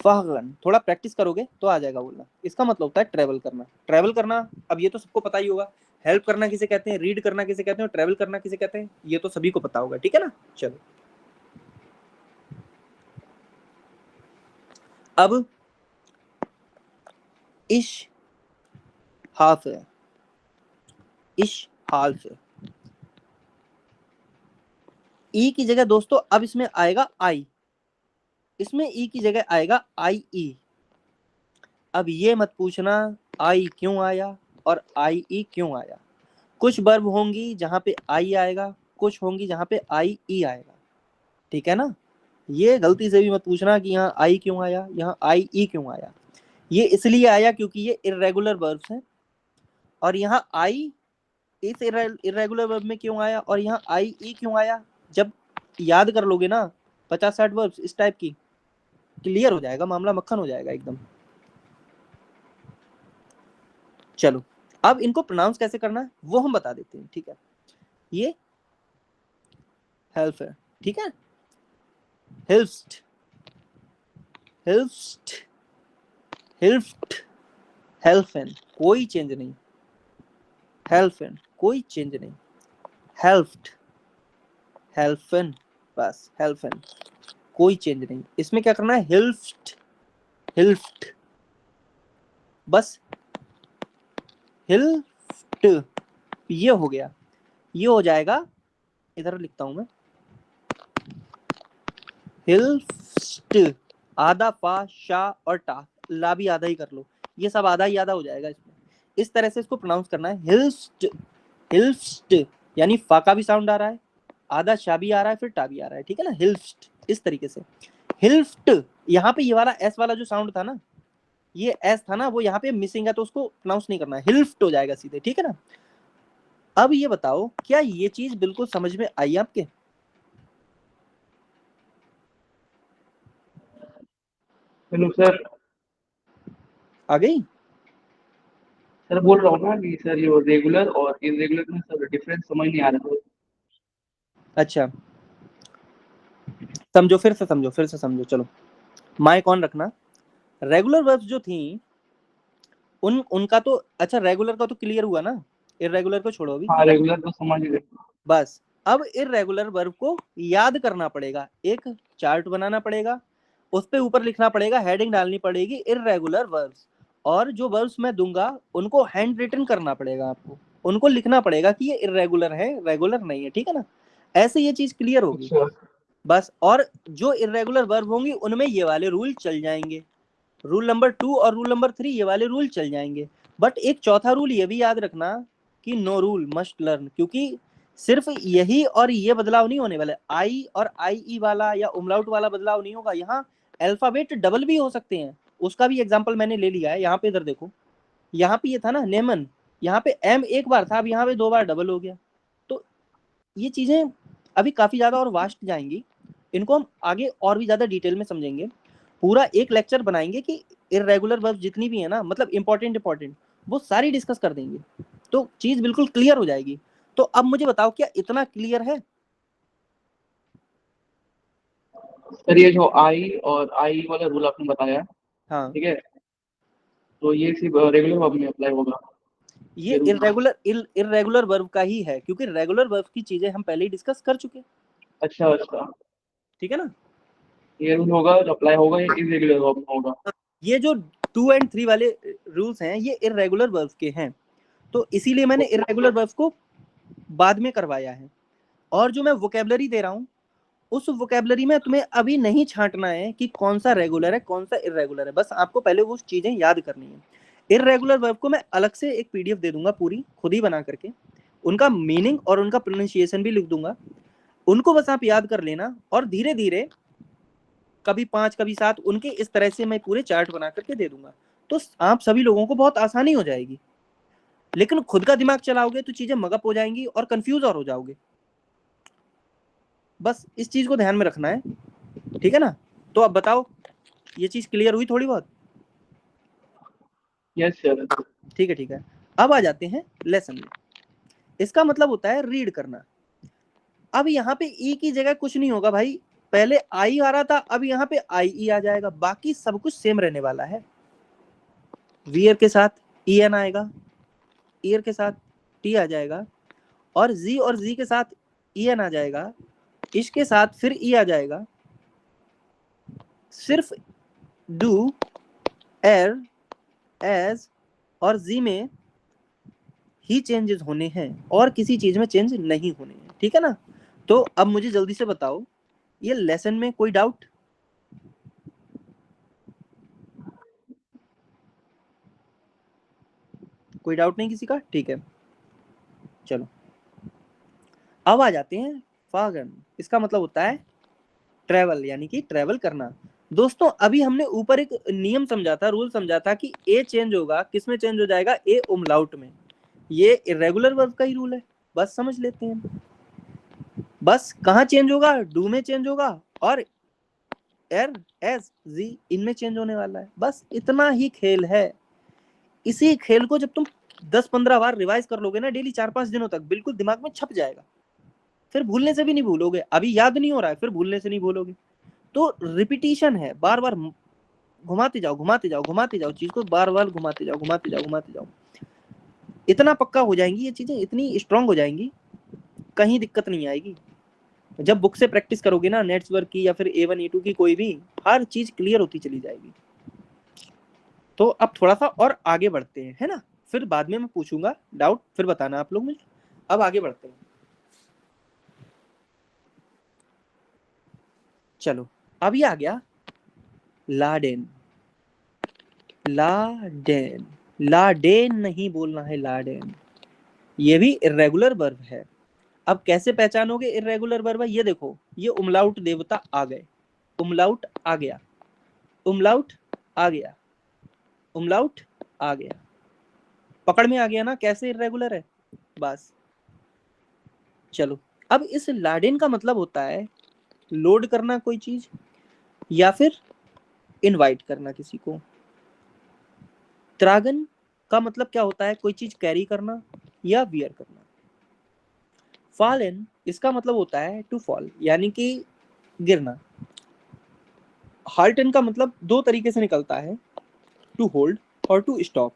फहगन। थोड़ा प्रैक्टिस करोगे तो आ जाएगा बोलना। इसका मतलब होता है ट्रेवल करना, ट्रेवल करना। अब ये तो सबको पता ही होगा, हेल्प करना किसे कहते हैं, रीड करना किसे कहते हैं, ट्रेवल करना किसे कहते हैं, ये तो सभी को पता होगा, ठीक है ना। चलो, अब इश हाफ है, इश हाल से ई की जगह दोस्तों अब इसमें आएगा आई, इसमें ई की जगह आएगा आई ई। अब ये मत पूछना आई क्यों आया और आई ई क्यों आया। कुछ वर्ब होंगी जहां पे आई आएगा, कुछ होंगी जहां पे आई ई आएगा, ठीक है ना। ये गलती से भी मत पूछना कि यहाँ आई क्यों आया, यहाँ आई ई क्यों आया। ये इसलिए आया क्योंकि ये इर्रेगुलर वर्ब्स हैं, और यहाँ आई इस इर्रेगुलर वर्ब में क्यों आया और यहाँ आई ई क्यों आया। जब याद कर लोगे ना 50-60 वर्ब्स इस टाइप की, क्लियर हो जाएगा मामला, मक्खन हो जाएगा एकदम। चलो अब इनको प्रोनाउंस कैसे करना है वो हम बता देते हैं, ठीक है। ये हेल्प है, ठीक है, हेल्प्ड, हेल्प्ड, हेल्प्ड, हेल्फन, कोई चेंज नहीं, हेल्फन कोई चेंज नहीं, हेल्प्ड, हेल्फन, बस हेल्फन, कोई चेंज नहीं। इसमें क्या करना है, हेल्प्ड, हेल्प्ड, बस हेल्प्ड, ये हो गया, ये हो जाएगा, इधर लिखता हूं मैं, हेल्प्ड, आधा पा शा और टा, ला भी आधा ही कर लो, ये सब आधा ही आधा हो जाएगा इसमें। इस तरह से इसको प्रोनाउंस करना है, हेल्प्ड, हेल्प्ड, यानी फा का भी साउंड आ रहा है, आधा शा भी आ रहा है, फिर टा भी आ रहा है, ठीक है ना, हेल्प्ड, इस तरीके से। हेल्प्ड, यहाँ पे ये वाला एस वाला जो साउंड था ना, ये एस था ना, वो यहाँ पे मिसिंग है, तो उसको प्रोनाउंस नहीं करना है, हेल्प्ड हो जाएगा सीधे, ठीक है ना। अब ये बताओ क्या ये चीज बिल्कुल समझ में आई आपके। Hello sir. आ गई। सर बोल रहा हूँ ना कि सर ये रेगुलर और इरेगुलर में सर डिफरेंस समझ नहीं आ रहा था। अच्छा समझो, फिर से समझो, फिर से समझो, चलो माइक ऑन रखना। रेगुलर वर्ब्स जो थी उनका तो अच्छा, रेगुलर का तो क्लियर हुआ ना, इररेगुलर को छोड़ो अभी। हाँ रेगुलर तो समझ गए। बस अब इररेगुलर वर्ब को याद करना पड़ेगा, एक चार्ट बनाना पड़ेगा, उस पे ऊपर लिखना पड़ेगा, हेडिंग डालनी पड़ेगी इररेगुलर वर्ब्स, और जो वर्ब्स मैं दूंगा उनको हैंड रिटन करना पड़ेगा आपको, उनको लिखना पड़ेगा कि ये इररेगुलर है, रेगुलर नहीं है, ठीक है ना। ऐसे ये चीज क्लियर होगी अच्छा बस। और जो इररेगुलर वर्ब होंगी उनमें ये वाले रूल चल जाएंगे, रूल नंबर 2 और रूल नंबर 3 ये वाले रूल चल जाएंगे। बट एक चौथा रूल ये भी याद रखना कि नो रूल मस्ट लर्न, क्योंकि सिर्फ यही और ये बदलाव नहीं होने वाले, आई और आई ई वाला या उमलाउट वाला बदलाव नहीं होगा, यहाँ अल्फाबेट डबल भी हो सकते हैं, उसका भी एग्जांपल मैंने ले लिया है। यहाँ पे इधर देखो, यहाँ पे ये था ना नेमन, यहाँ पे एम एक बार था, अब यहाँ पे 2 बार डबल हो गया। तो ये चीजें अभी काफी ज्यादा और वास्ट जाएंगी, इनको हम आगे और भी ज्यादा डिटेल में समझेंगे, पूरा एक लेक्चर बनाएंगे कि इररेगुलर वर्ब जितनी भी है ना, मतलब इंपॉर्टेंट वो सारी डिस्कस कर देंगे, तो चीज बिल्कुल क्लियर हो जाएगी। तो अब मुझे बताओ क्या इतना क्लियर है। सर ये जो आई और आई वाला रूल आपने बताया, हाँ ठीक है, तो ये सिर्फ रेगुलर वर्ब में अप्लाई होगा ये ये रूल। इररेगुलर वर्ब का ही है, क्योंकि रेगुलर वर्ब की चीजें हम पहले ही डिस्कस कर चुके, अच्छा अच्छा, ठीक है ना। ये रूल होगा जो अप्लाई होगा ये इरेगुलर वर्ब में होगा। ये जो 2 और 3 वाले रूल्स हैं ये इररेगुलर वर्ब के हैं, तो इसीलिए मैंने इररेगुलर वर्ब को बाद में करवाया है। और जो मैं वोकेबलरी दे रहा हूँ उस वोकेबलरी में तुम्हें अभी नहीं छांटना है कि कौन सा रेगुलर है कौन सा इररेगुलर है, बस आपको पहले वो चीजें याद करनी है। इररेगुलर वर्ब को मैं अलग से एक पीडीएफ दे दूंगा पूरी खुद ही बना करके, उनका मीनिंग और उनका प्रोनाउंसिएशन भी लिख दूंगा, उनको बस आप याद कर लेना, और धीरे धीरे कभी 5 कभी 7 उनके इस तरह से मैं पूरे चार्ट बना करके दे दूंगा, तो आप सभी लोगों को बहुत आसानी हो जाएगी। लेकिन खुद का दिमाग चलाओगे तो चीजें मगअप हो जाएंगी और कंफ्यूज और हो जाओगे, बस इस चीज को ध्यान में रखना है, ठीक है ना। तो अब बताओ ये चीज क्लियर हुई थोड़ी बहुत। Yes sir. ठीक है ठीक है, अब आ जाते हैं लेसन में। इसका मतलब होता है रीड करना। अब यहाँ पे ई की जगह कुछ नहीं होगा भाई, पहले आई आ रहा था, अब यहाँ पे आई ई आ जाएगा, बाकी सब कुछ सेम रहने वाला है। वियर के साथ ई एन आएगा, ईयर के साथ टी आ जाएगा, और जी के साथ ई एन आ जाएगा, इश के साथ फिर ई आ जाएगा। सिर्फ डू, एर, एज और जी में ही चेंजेस होने हैं और किसी चीज में चेंज नहीं होने हैं, ठीक है ना। तो अब मुझे जल्दी से बताओ, ये लेसन में कोई डाउट? कोई डाउट नहीं किसी का? ठीक है, चलो अब आ जाते हैं फागन। इसका मतलब होता है ट्रेवल, यानी कि ट्रेवल करना। दोस्तों अभी हमने ऊपर एक नियम समझा था, रूल समझा था कि ए चेंज होगा, किस में चेंज हो जाएगा? ए उमलाउट में। ये इरेगुलर वर्ब का ही रूल है, बस समझ लेते हैं। बस कहाँ चेंज होगा? डू में चेंज होगा और एर, एस, जी इनमें चेंज होने वाला है। बस इतना ही खेल है। इसी खेल को जब तुम 10-15 बार रिवाइज कर लोगे ना डेली 4-5 दिनों तक, बिल्कुल दिमाग में छप जाएगा। फिर भूलने से भी नहीं भूलोगे। अभी याद नहीं हो रहा है, फिर भूलने से नहीं भूलोगे। तो रिपीटिशन है, बार बार घुमाते जाओ घुमाते जाओ घुमाते जाओ, चीज को बार बार घुमाते जाओ घुमाते जाओ घुमाते जाओ। इतना पक्का हो जाएंगी ये चीजें, इतनी स्ट्रांग हो जाएंगी, कहीं दिक्कत नहीं आएगी। जब बुक से प्रैक्टिस करोगे ना नेट्स वर्क की या फिर A1 A2 की, कोई भी हर चीज क्लियर होती चली जाएगी। तो अब थोड़ा सा और आगे बढ़ते हैं, है ना। फिर बाद में मैं पूछूंगा डाउट, फिर बताना आप लोग मुझे। अब आगे बढ़ते हैं, चलो। अब ये आ गया लाडेन। लाडेन, लाडेन नहीं बोलना है, लाडेन। ये भी इरेगुलर वर्ब है। अब कैसे पहचानोगे इरेगुलर वर्ब है? ये देखो, ये उमलाउट देवता आ गए, उमलाउट आ गया, उमलाउट आ गया, उमलाउट आ गया, पकड़ में आ गया ना कैसे इरेगुलर है। बस चलो, अब इस लाडेन का मतलब होता है लोड करना कोई चीज, या फिर इनवाइट करना किसी को। त्रागन का मतलब क्या होता है? कोई चीज कैरी करना या वियर करना। फॉलन, इसका मतलब होता है टू फॉल, यानी कि गिरना। हाल्टन का मतलब दो तरीके से निकलता है, टू होल्ड और टू स्टॉप।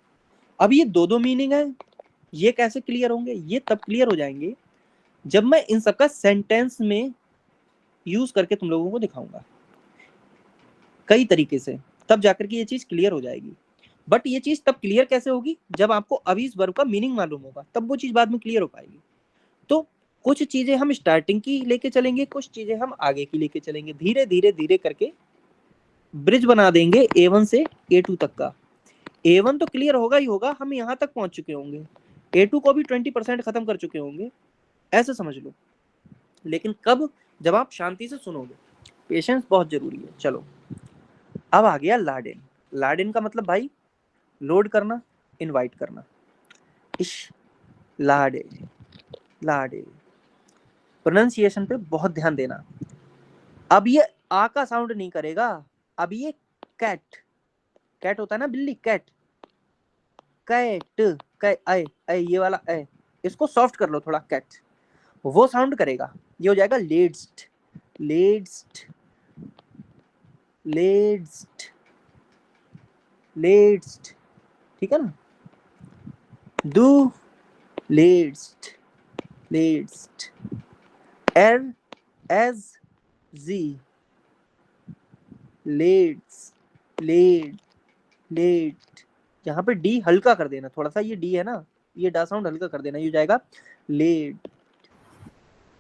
अब ये दो दो मीनिंग है, ये कैसे क्लियर होंगे? ये तब क्लियर हो जाएंगे जब मैं इन सबका सेंटेंस में यूज करके तुम लोगों को दिखाऊंगा कई तरीके से, तब जाकर के ये चीज क्लियर हो जाएगी। बट ये चीज तब क्लियर कैसे होगी? जब आपको अभी इस वर्ब का मीनिंग मालूम होगा, तब वो चीज बाद में क्लियर हो पाएगी। तो कुछ चीजें हम स्टार्टिंग की लेके चलेंगे, कुछ चीजें हम आगे की लेके चलेंगे, धीरे धीरे धीरे करके ब्रिज बना देंगे A1 से A2 तक का। A1 तो क्लियर होगा ही होगा, हम यहाँ तक पहुंच चुके होंगे, A2 को भी 20% खत्म कर चुके होंगे, ऐसे समझ लो। लेकिन कब? जब आप शांति से सुनोगे। पेशेंस बहुत जरूरी है। चलो अब आ गया लाडेन। लाडेन का मतलब भाई लोड करना, इनवाइट करना। इश, लाडे, लाडे। प्रोनाउंसिएशन पे बहुत ध्यान देना। अब ये आ का साउंड नहीं करेगा। अब ये कैट, कैट होता है ना बिल्ली, कैट, कैट, ऐ ऐ, ये वाला ऐ, इसको सॉफ्ट कर लो थोड़ा, कैट, वो साउंड करेगा। ये हो जाएगा लेड्स्ट, लेड्स्ट, लेड्स्ट, लेड्स्ट, ठीक है ना। डू, लेड्स्ट, लेड्स्ट, एर, एज, जी, लेड्स, लेड, लेड। यहाँ पे डी हल्का कर देना थोड़ा सा, ये डी है ना, ये डा साउंड हल्का कर देना, ये हो जाएगा लेड।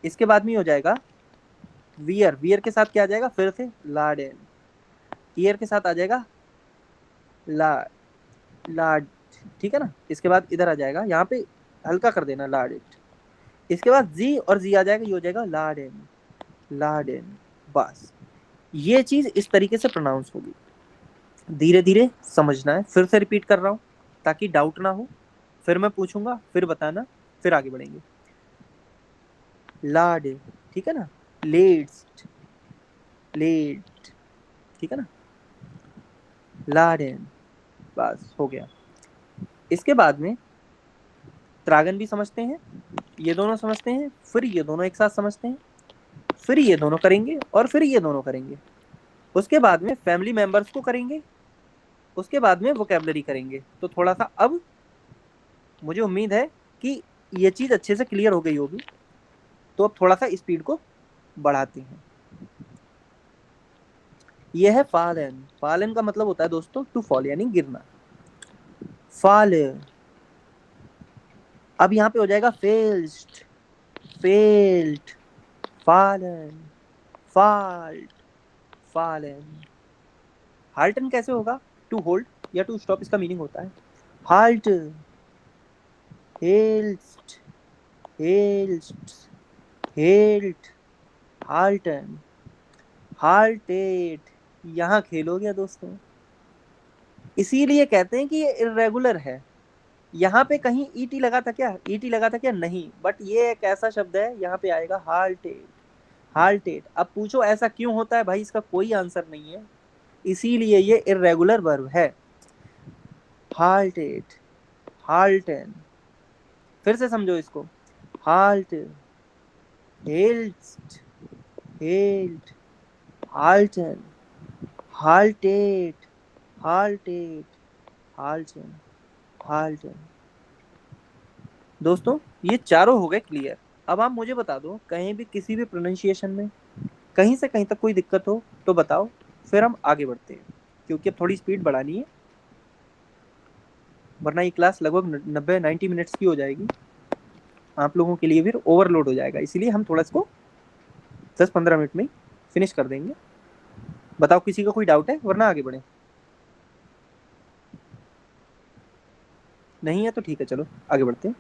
इसके बाद में हो जाएगा वियर, वियर के साथ क्या आ जाएगा? फिर से लाडेन। ईयर के साथ आ जाएगा ला, लाड, ठीक है ना। इसके बाद इधर आ जाएगा, यहाँ पे हल्का कर देना, लाडेट। इसके बाद जी और जी आ जाएगा, ये हो जाएगा लाडेन, लाडेन। बस ये चीज इस तरीके से प्रोनाउंस होगी। धीरे धीरे समझना है, फिर से रिपीट कर रहा हूँ ताकि डाउट ना हो। फिर मैं पूछूंगा, फिर बताना, फिर आगे बढ़ेंगे। लाड, ठीक है ना, लेड्स्ट, लेड, ठीक है ना, लाडेन। बस हो गया। इसके बाद में त्रागन भी समझते हैं, ये दोनों समझते हैं, फिर ये दोनों एक साथ समझते हैं, फिर ये दोनों करेंगे और फिर ये दोनों करेंगे। उसके बाद में फैमिली मेंबर्स को करेंगे, उसके बाद में वोकैबुलरी करेंगे। तो थोड़ा सा अब मुझे उम्मीद है कि ये चीज अच्छे से क्लियर हो गई होगी। तो अब थोड़ा सा स्पीड को बढ़ाते हैं। ये है फालन। फालन का मतलब होता है दोस्तों टू फॉल यानी गिरना। फाल। अब यहाँ पे हो जाएगा फेल्स्ट, फेल्ट, फालन, फाल्ट, फालन। हाल्टन कैसे होगा? टू होल्ड या टू स्टॉप इसका मीनिंग होता है। हाल्ट, हेल्स्ट, हेल्स्ट, हेल्ट, हाल्टन, हाल्टेट। यहाँ खेल हो गया दोस्तों। इसीलिए कहते हैं कि ये इरेगुलर है। यहाँ पे कहीं ईटी लगा था क्या? ईटी लगा था क्या? नहीं, बट ये एक ऐसा शब्द है, यहाँ पे आएगा हाल्टेट, हाल्टेट। अब पूछो ऐसा क्यों होता है भाई, इसका कोई आंसर नहीं है, इसीलिए ये इरेगुलर वर्ब है। हाल्टेट, हाल्टन। फिर से समझो इसको। हाल्ट, हेल्स्ट, हेल्ट, हाल्टन, हाल्टेट, हाल्टेट, हाल्टन, हाल्टन। दोस्तों ये चारों हो गए क्लियर। अब आप मुझे बता दो कहीं भी किसी भी प्रोनाउंसिएशन में कहीं से कहीं तक कोई दिक्कत हो तो बताओ, फिर हम आगे बढ़ते हैं, क्योंकि अब थोड़ी स्पीड बढ़ानी है, वरना ये क्लास लगभग 90 मिनट्स की हो जाएगी, आप लोगों के लिए फिर ओवरलोड हो जाएगा। इसीलिए हम थोड़ा इसको 10-15 मिनट में फिनिश कर देंगे। बताओ किसी का कोई डाउट है, वरना आगे बढ़े। नहीं है तो ठीक है, चलो आगे बढ़ते हैं।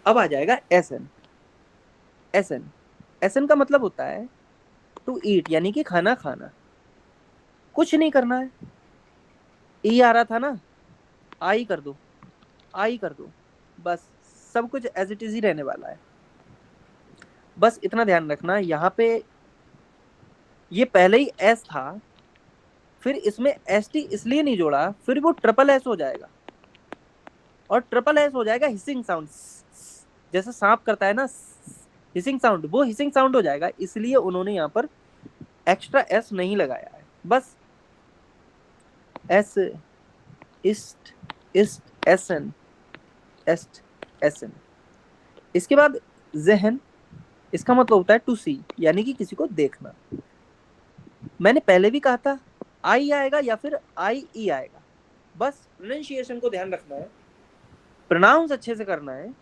अब आ जाएगा S N. S N, S N का मतलब होता है टू ईट यानी कि खाना खाना। कुछ नहीं करना है। ई आ रहा था ना, आई कर दो, आई कर दो, बस सब कुछ एज इट इज ही रहने वाला है। बस इतना ध्यान रखना, यहाँ पे ये पहले ही एस था, फिर इसमें एस टी इसलिए नहीं जोड़ा, फिर वो ट्रिपल एस हो जाएगा, और ट्रिपल एस हो जाएगा हिसिंग साउंड, जैसे सांप करता है ना हिसिंग साउंड, वो हिसिंग साउंड हो जाएगा, इसलिए उन्होंने यहाँ पर एक्स्ट्रा एस नहीं लगाया है। बस एस, इस्ट, इस्ट, एसन, एस्ट, एसन। इसके बाद जहन, इसका मतलब होता है टू सी यानी कि किसी को देखना। मैंने पहले भी कहा था आई आएगा या फिर आई ई आएगा, बस प्रोनाउंसिएशन को ध्यान रखना है, प्रोनाउंस अच्छे से करना है।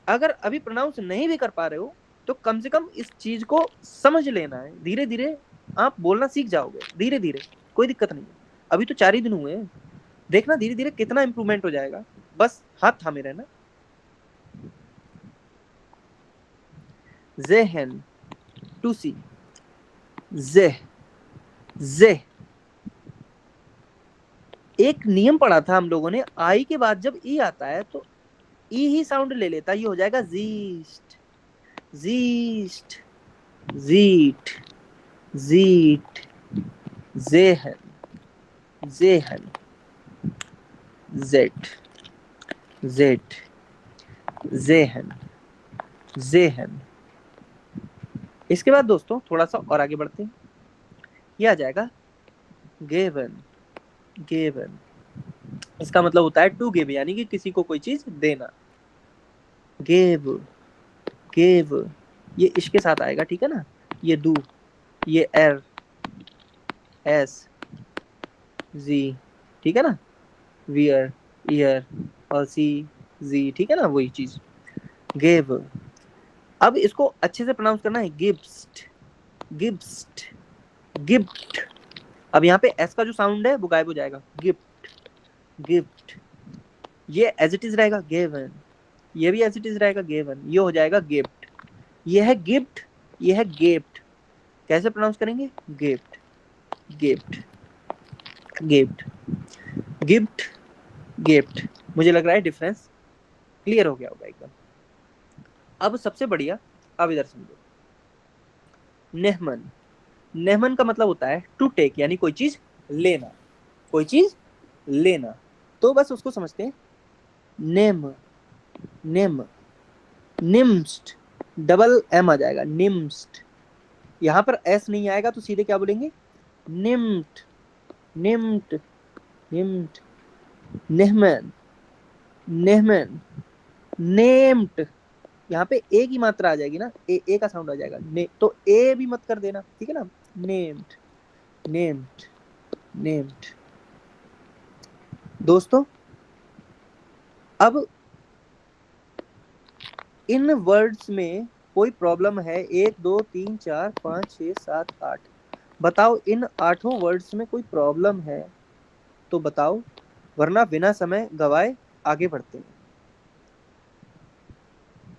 अगर अभी प्रोनाउंस नहीं भी कर पा रहे हो तो कम से कम इस चीज को समझ लेना है, धीरे धीरे आप बोलना सीख जाओगे, धीरे धीरे, कोई दिक्कत नहीं है। अभी तो 4 ही दिन हुए हैं, देखना धीरे धीरे कितना इंप्रूवमेंट हो जाएगा, बस हाथ थामे रहना। ज़ेहन, टू सी, जेह, जेह। एक नियम पढ़ा था हम लोगों ने, आई के बाद जब ई आता है तो ई ही साउंड ले लेता, ये हो जाएगा जीस्ट, जीस्ट, जीट, जीट, जेहन, जेहन, जेट, जेट, जेहन, जेहन। इसके बाद दोस्तों थोड़ा सा और आगे बढ़ते हैं, ये आ जाएगा गेवन, गेवन। इसका मतलब होता है टू गिव यानी कि किसी को कोई चीज देना। गेव, गेव, ये इसके साथ आएगा, ठीक है ना, ये दू, ये एर, एस, जी, ठीक है ना, वियर, ईयर, और सी, जी, ठीक है ना, वही चीज गेव। अब इसको अच्छे से प्रोनाउंस करना है, गिफ्ट, गिफ्ट, गिफ्ट। अब यहाँ पे एस का जो साउंड है वो गायब हो जाएगा, गिफ्ट, गिफ्ट। ये एज इट इज रहेगा गिवन, ये भी एज इट इज रहेगा गिवन, ये हो जाएगा गिफ्ट। ये है गिफ्ट, ये है गिफ्ट। कैसे प्रोनाउंस करेंगे? Gift, gift, gift, gift, gift. मुझे लग रहा है डिफरेंस क्लियर हो गया होगा एकदम। अब सबसे बढ़िया, अब इधर समझो, नेहमन। नेहमन का मतलब होता है टू टेक यानी कोई चीज लेना, कोई चीज लेना। तो बस उसको समझते हैं, नेम, नेम, निम्स्ट, डबल एम आ जाएगा, निम्स्ट। यहाँ पर एस नहीं आएगा तो सीधे क्या बोलेंगे? निम्ट, निम्ट, निम्ट, नेहमन, नेहमन, नेम्ट। यहाँ पे ए की मात्रा आ जाएगी ना, ए का साउंड आ जाएगा, ने, तो ए भी मत कर देना, ठीक है ना, नेम्ड। Named, named. दोस्तों अब इन वर्ड्स में कोई प्रॉब्लम है? 1 2 3 4 5 6 7 8, बताओ इन 8 वर्ड्स में कोई प्रॉब्लम है तो बताओ, वरना बिना समय गवाए आगे बढ़ते हैं।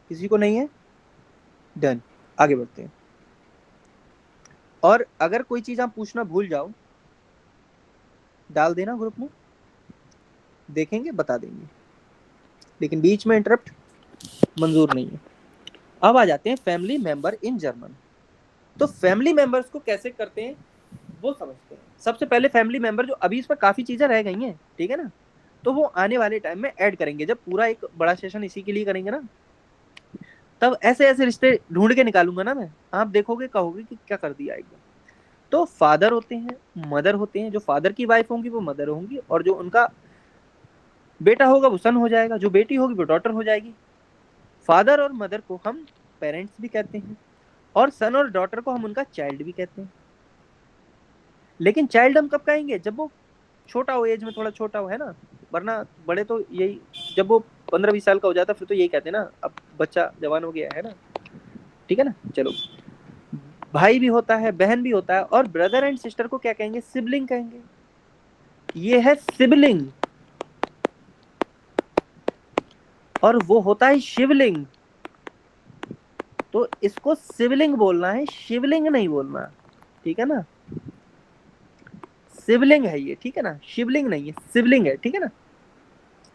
किसी को नहीं है? डन, आगे बढ़ते हैं। और अगर कोई चीज आप पूछना भूल जाओ, डाल देना ग्रुप में, देखेंगे बता देंगे, लेकिन बीच में इंटरप्ट मंजूर नहीं है। अब आ जाते हैं फैमिली मेंबर इन जर्मन। तो फैमिली मेंबर्स को कैसे करते हैं वो समझते हैं। सबसे पहले फैमिली मेंबर, जो अभी इस पर काफी चीजें रह गई हैं, ठीक है ना, तो वो आने वाले टाइम में ऐड करेंगे। जब पूरा एक बड़ा सेशन इसी के लिए करेंगे ना, तब ऐसे ऐसे रिश्ते ढूंढ के निकालूंगा ना मैं, आप देखोगे कहोगे कि क्या कर दिया एकदम। तो फादर होते हैं, मदर होते हैं। जो फादर की वाइफ होंगी वो मदर होंगी, और जो उनका बेटा होगा वो सन हो जाएगा, जो बेटी होगी वो डॉटर हो जाएगी। फादर और मदर को हम पेरेंट्स भी कहते हैं, और सन और डॉटर को हम उनका चाइल्ड भी कहते हैं। लेकिन चाइल्ड हम कब कहेंगे? जब वो छोटा हो, एज में थोड़ा छोटा हो, है ना, वरना बड़े तो यही, जब वो 15-20 साल का हो जाता फिर तो यही कहते हैं ना, अब बच्चा जवान हो गया है ना, ठीक है ना। चलो, भाई भी होता है, बहन भी होता है, और ब्रदर एंड सिस्टर को क्या कहेंगे? सिबलिंग कहेंगे। ये है सिबलिंग, और वो होता है शिवलिंग। तो इसको सिबलिंग बोलना है, शिवलिंग नहीं बोलना, ठीक है ना। सिबलिंग है ये, ठीक है ना, शिवलिंग नहीं है, सिबलिंग है, ठीक है ना।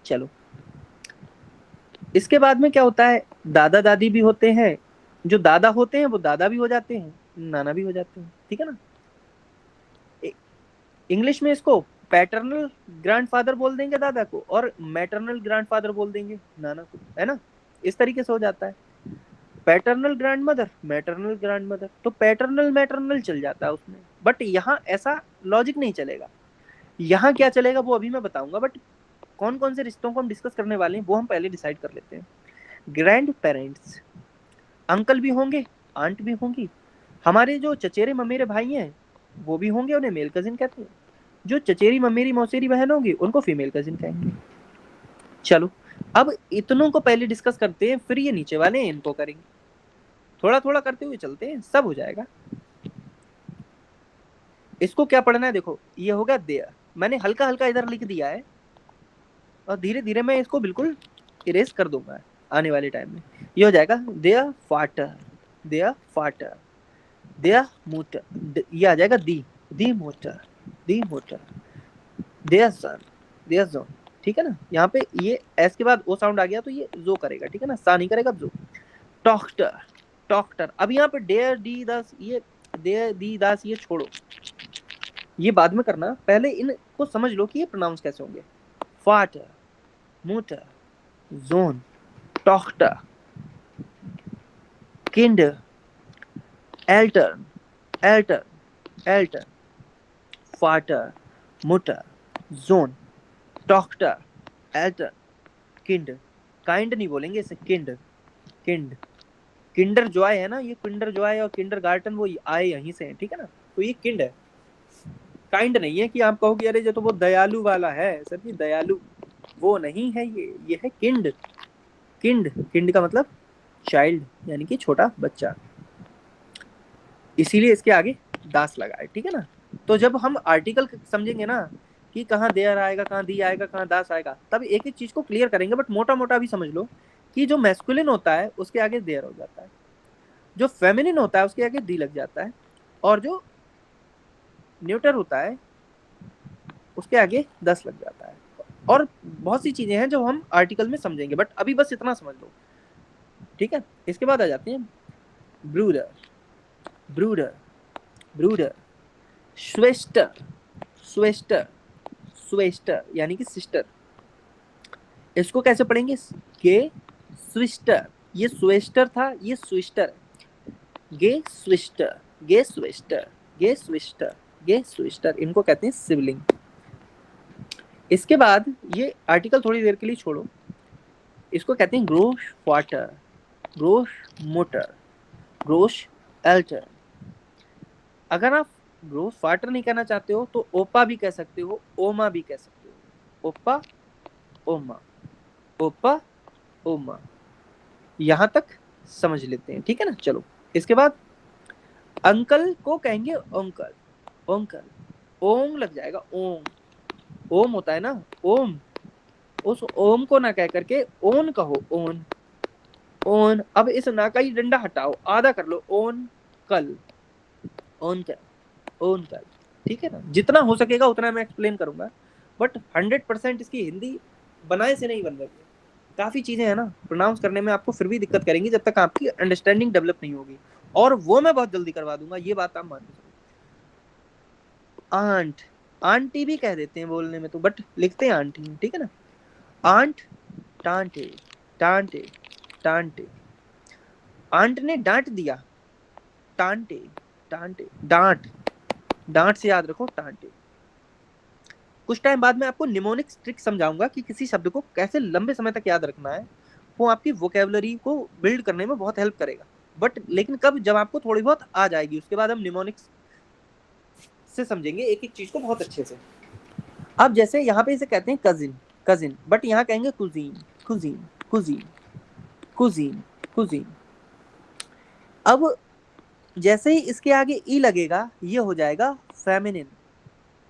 चलो, इसके बाद में क्या होता है? दादा दादी भी होते हैं। जो दादा होते हैं वो दादा भी हो जाते हैं, नाना भी हो जाते हैं, ठीक है ना। इंग्लिश में इसको पैटर्नल ग्रैंडफादर बोल देंगे दादा को, और मैटरनल ग्रैंडफादर बोल देंगे नाना को, है ना। इस तरीके से हो जाता है। Paternal grand mother, maternal grand mother, तो पैटर्नल मैटरनल चल जाता है उसमें। बट यहाँ ऐसा लॉजिक नहीं चलेगा। यहाँ क्या चलेगा वो अभी मैं बताऊंगा, बट कौन कौन से रिश्तों को हम डिस्कस करने वाले हैं वो हम पहले डिसाइड कर लेते हैं। ग्रैंड पेरेंट्स, अंकल भी होंगे, आंट भी होंगी। हमारे जो चचेरे ममेरे भाई हैं वो भी होंगे, उन्हें मेल कजिन कहते हैं। जो चचेरी ममेरी मौसेरी बहन होगी उनको फीमेल कजिन कहेंगे। चलो, अब इतनों को पहले डिस्कस करते हैं, फिर ये नीचे वाले हैं इनको करेंगे। थोड़ा थोड़ा करते हुए चलते हैं, सब हो जाएगा। इसको क्या पढ़ना है? देखो, ये होगा देयर, मैंने हल्का हल्का इधर लिख दिया है, और धीरे धीरे मैं इसको बिल्कुल इरेज कर दूंगा आने वाले टाइम में। ये हो जाएगा देयर फाटर, देयर फाटर, देयर मोटर, ये आ जाएगा दी मोटर, दी मोटर, देयर सन, देयर जोन, ठीक है ना। यहाँ पे ये एस के बाद ओ साउंड आ गया तो ये जो करेगा, ठीक है ना, सा नहीं करेगा जो। Doctor, doctor. अब यहाँ पे डेयर डी दास, ये देयर दी दास ये छोड़ो, ये बाद में करना, पहले इनको समझ लो कि ये प्रोनाउंस कैसे होंगे। फाटर, मोटर, जोन, डॉक्टर, किंडर, एल्टर्न, एल्टर्न, एल्टर्न, फाटर, मोटर, जोन, डॉक्टर, एल्टर्न, किंड। काइंड नहीं बोलेंगे इसे, किंड, किंड। किंडर जॉय है ना, ये किंडर जॉय और किंडर गार्टन वो आए यहीं से हैं, ठीक है ना। तो ये किंड है, काइंड नहीं है कि आप कहो कि अरे ये तो वो दयालु वाला है। सर जी, दयालु वो नहीं है, ये है किंड। किंड, किंड का मतलब चाइल्ड, यानी कि छोटा बच्चा, इसीलिए इसके आगे दास लगा है, ठीक है ना। तो जब हम आर्टिकल समझेंगे ना कि कहाँ देयर आएगा, कहाँ दी आएगा, कहाँ दास आएगा, तब एक एक चीज को क्लियर करेंगे। बट मोटा मोटा भी समझ लो कि जो मैस्कुलिन होता है उसके आगे देयर हो जाता है, जो फेमिनिन होता है उसके आगे दी लग जाता है, और जो न्यूटर होता है उसके आगे दस लग जाता है। और बहुत सी चीजें हैं जो हम आर्टिकल में समझेंगे, बट अभी बस इतना समझ लो, ठीक है। इसके बाद आ जाते हैं ब्रूडर, ब्रूडर, ब्रूडर, स्वेस्टर, स्वेस्टर, स्वेस्टर यानी कि सिस्टर। इसको कैसे पढ़ेंगे? गे स्विस्टर, ये स्वेस्टर था, ये स्विस्टर है। गे स्विस्टर, गे स्विस्टर, गे स्विस्टर, गे स्विस्टर, इनको कहते हैं सिबलिंग। इसके बाद ये आर्टिकल थोड़ी देर के लिए छोड़ो, इसको कहते हैं ग्रोश वाटर, ग्रोश मोटर, ग्रोश एल्टर। अगर आप ग्रोस वाटर नहीं कहना चाहते हो तो ओपा भी कह सकते हो, ओमा भी कह सकते हो। ओपा ओमा, ओपा ओमा, यहां तक समझ लेते हैं, ठीक है ना। चलो इसके बाद अंकल को कहेंगे अंकल, अंकल, ओम लग जाएगा, ओम, ओम होता है ना, ओम, उस ओम को ना कह करके ओन कहो, ओन, ओन। अब इस ना का ही डंडा हटाओ, आधा कर लो, ओन कल, ओन कल, ओन कल, ठीक है ना। जितना हो सकेगा उतना मैं एक्सप्लेन करूंगा, बट 100% इसकी हिंदी बनाए से नहीं बन रही है। काफी चीजें हैं ना प्रोनाउंस करने में आपको फिर भी दिक्कत करेंगी जब तक आपकी अंडरस्टैंडिंग डेवलप नहीं होगी, और वो मैं बहुत जल्दी करवा दूंगा, ये बात आप मान लो। आंट, आंटी भी कह देते हैं बोलने में तो, बट लिखते हैं आंटी, ठीक है ना। आंट, टांटे, टांटे, टांटे, आंट ने डांट दिया, टांटे, टांटे, डांट, डांट से याद रखो, टांटे। कुछ टाइम बाद मैं आपको निमोनिक ट्रिक समझाऊंगा कि किसी शब्द को कैसे लंबे समय तक याद रखना है, वो आपकी वोकेबलरी को बिल्ड करने में बहुत हेल्प करेगा। बट लेकिन कब, जब आपको थोड़ी बहुत आ जाएगी, उसके बाद हम निमोनिक्स से समझेंगे एक एक चीज को बहुत अच्छे से। अब जैसे यहाँ पे इसे कहते हैं कजिन, कजिन, बट यहाँ कहेंगे कुजीन, कुजीन, कुजीन, कुजीन, कुजीन। अब जैसे ही इसके आगे ई लगेगा, ये हो जाएगा फेमिनिन,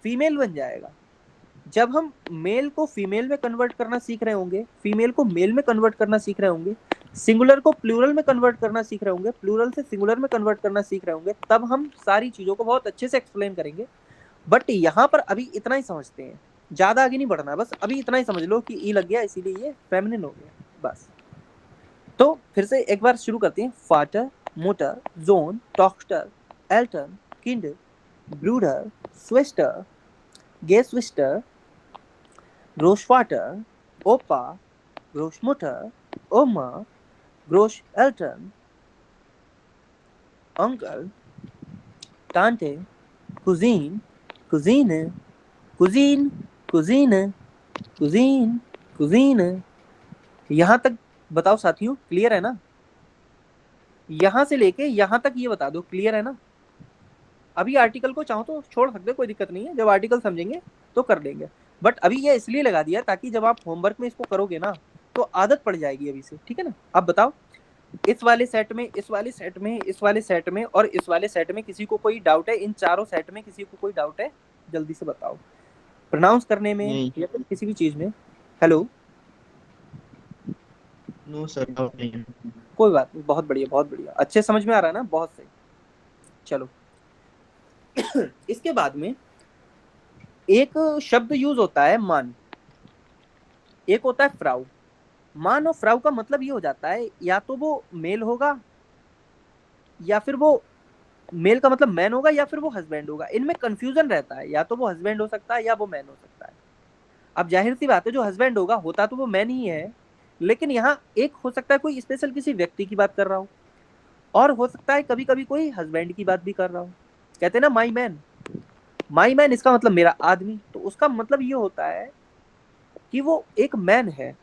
फीमेल बन जाएगा। जब हम मेल को फीमेल में कन्वर्ट करना सीख रहे होंगे, फीमेल को मेल में कन्वर्ट करना सीख रहे होंगे, सिंगुलर को प्लूरल में कन्वर्ट करना सीख रहे होंगे, प्लूरल से सिंगुलर में कन्वर्ट करना सीख रहे होंगे, तब हम सारी चीजों को बहुत अच्छे से एक्सप्लेन करेंगे। बट यहाँ पर अभी इतना ही समझते हैं, ज्यादा आगे नहीं बढ़ना, बस अभी इतना ही समझ लो कि ई लग गया इसीलिए ये फेमिनिन हो गया, बस। तो फिर से एक बार शुरू करते हैं। फाटर, मोटर, जोन, टॉक्स्टर, एल्टन, किंड, ब्रूडर, स्विस्टर, गेस्विस्टर, ग्रोशवाटर, ओपा, ग्रोशमुटर, ओमा, ग्रोश एल्टन, अंकल, टांटे, कुजीन, कुजीन, कुजीन, कुजीन, कुजीन, कुजीन। यहां तक बताओ साथियों, क्लियर है ना। यहां से लेके यहां तक ये बता दो, क्लियर है ना। अभी आर्टिकल को चाहो तो छोड़ सकते हो, कोई दिक्कत नहीं है, जब आर्टिकल समझेंगे तो कर लेंगे। बट अभी ये इसलिए लगा दिया ताकि जब आप होमवर्क में इसको करोगे ना तो आदत पड़ जाएगी अभी से, ठीक है ना। अब बताओ, इस वाले सेट में, इस वाले सेट में, इस वाले सेट में और इस वाले सेट में किसी को कोई डाउट है? इन चारों सेट में किसी को कोई डाउट है? जल्दी से बताओ, प्रोनाउंस करने में नहीं। या फिर किसी भी चीज में। हेलो, नो सर, डाउट नहीं है। कोई बात नहीं, बहुत बढ़िया, बहुत बढ़िया, अच्छे समझ में आ रहा है ना, बहुत सही। चलो इसके बाद में एक शब्द यूज होता है मान, एक होता है फ्राउ। मान और फ्राउ का मतलब ये हो जाता है, या तो वो मेल होगा, या फिर वो मेल का मतलब मैन होगा, या फिर वो हस्बैंड होगा। इनमें कंफ्यूजन रहता है, या तो वो हस्बैंड हो सकता है या वो मैन हो सकता है। अब जाहिर सी बात है, जो हस्बैंड होगा होता तो वो मैन ही है, लेकिन यहाँ एक हो सकता है कोई स्पेशल किसी व्यक्ति की बात कर रहा हो, और हो सकता है कभी कभी कोई हस्बैंड की बात भी कर रहा हो। कहते हैं ना माई मैन, माई मैन, इसका मतलब मेरा आदमी, तो उसका मतलब ये होता है कि वो एक मैन है।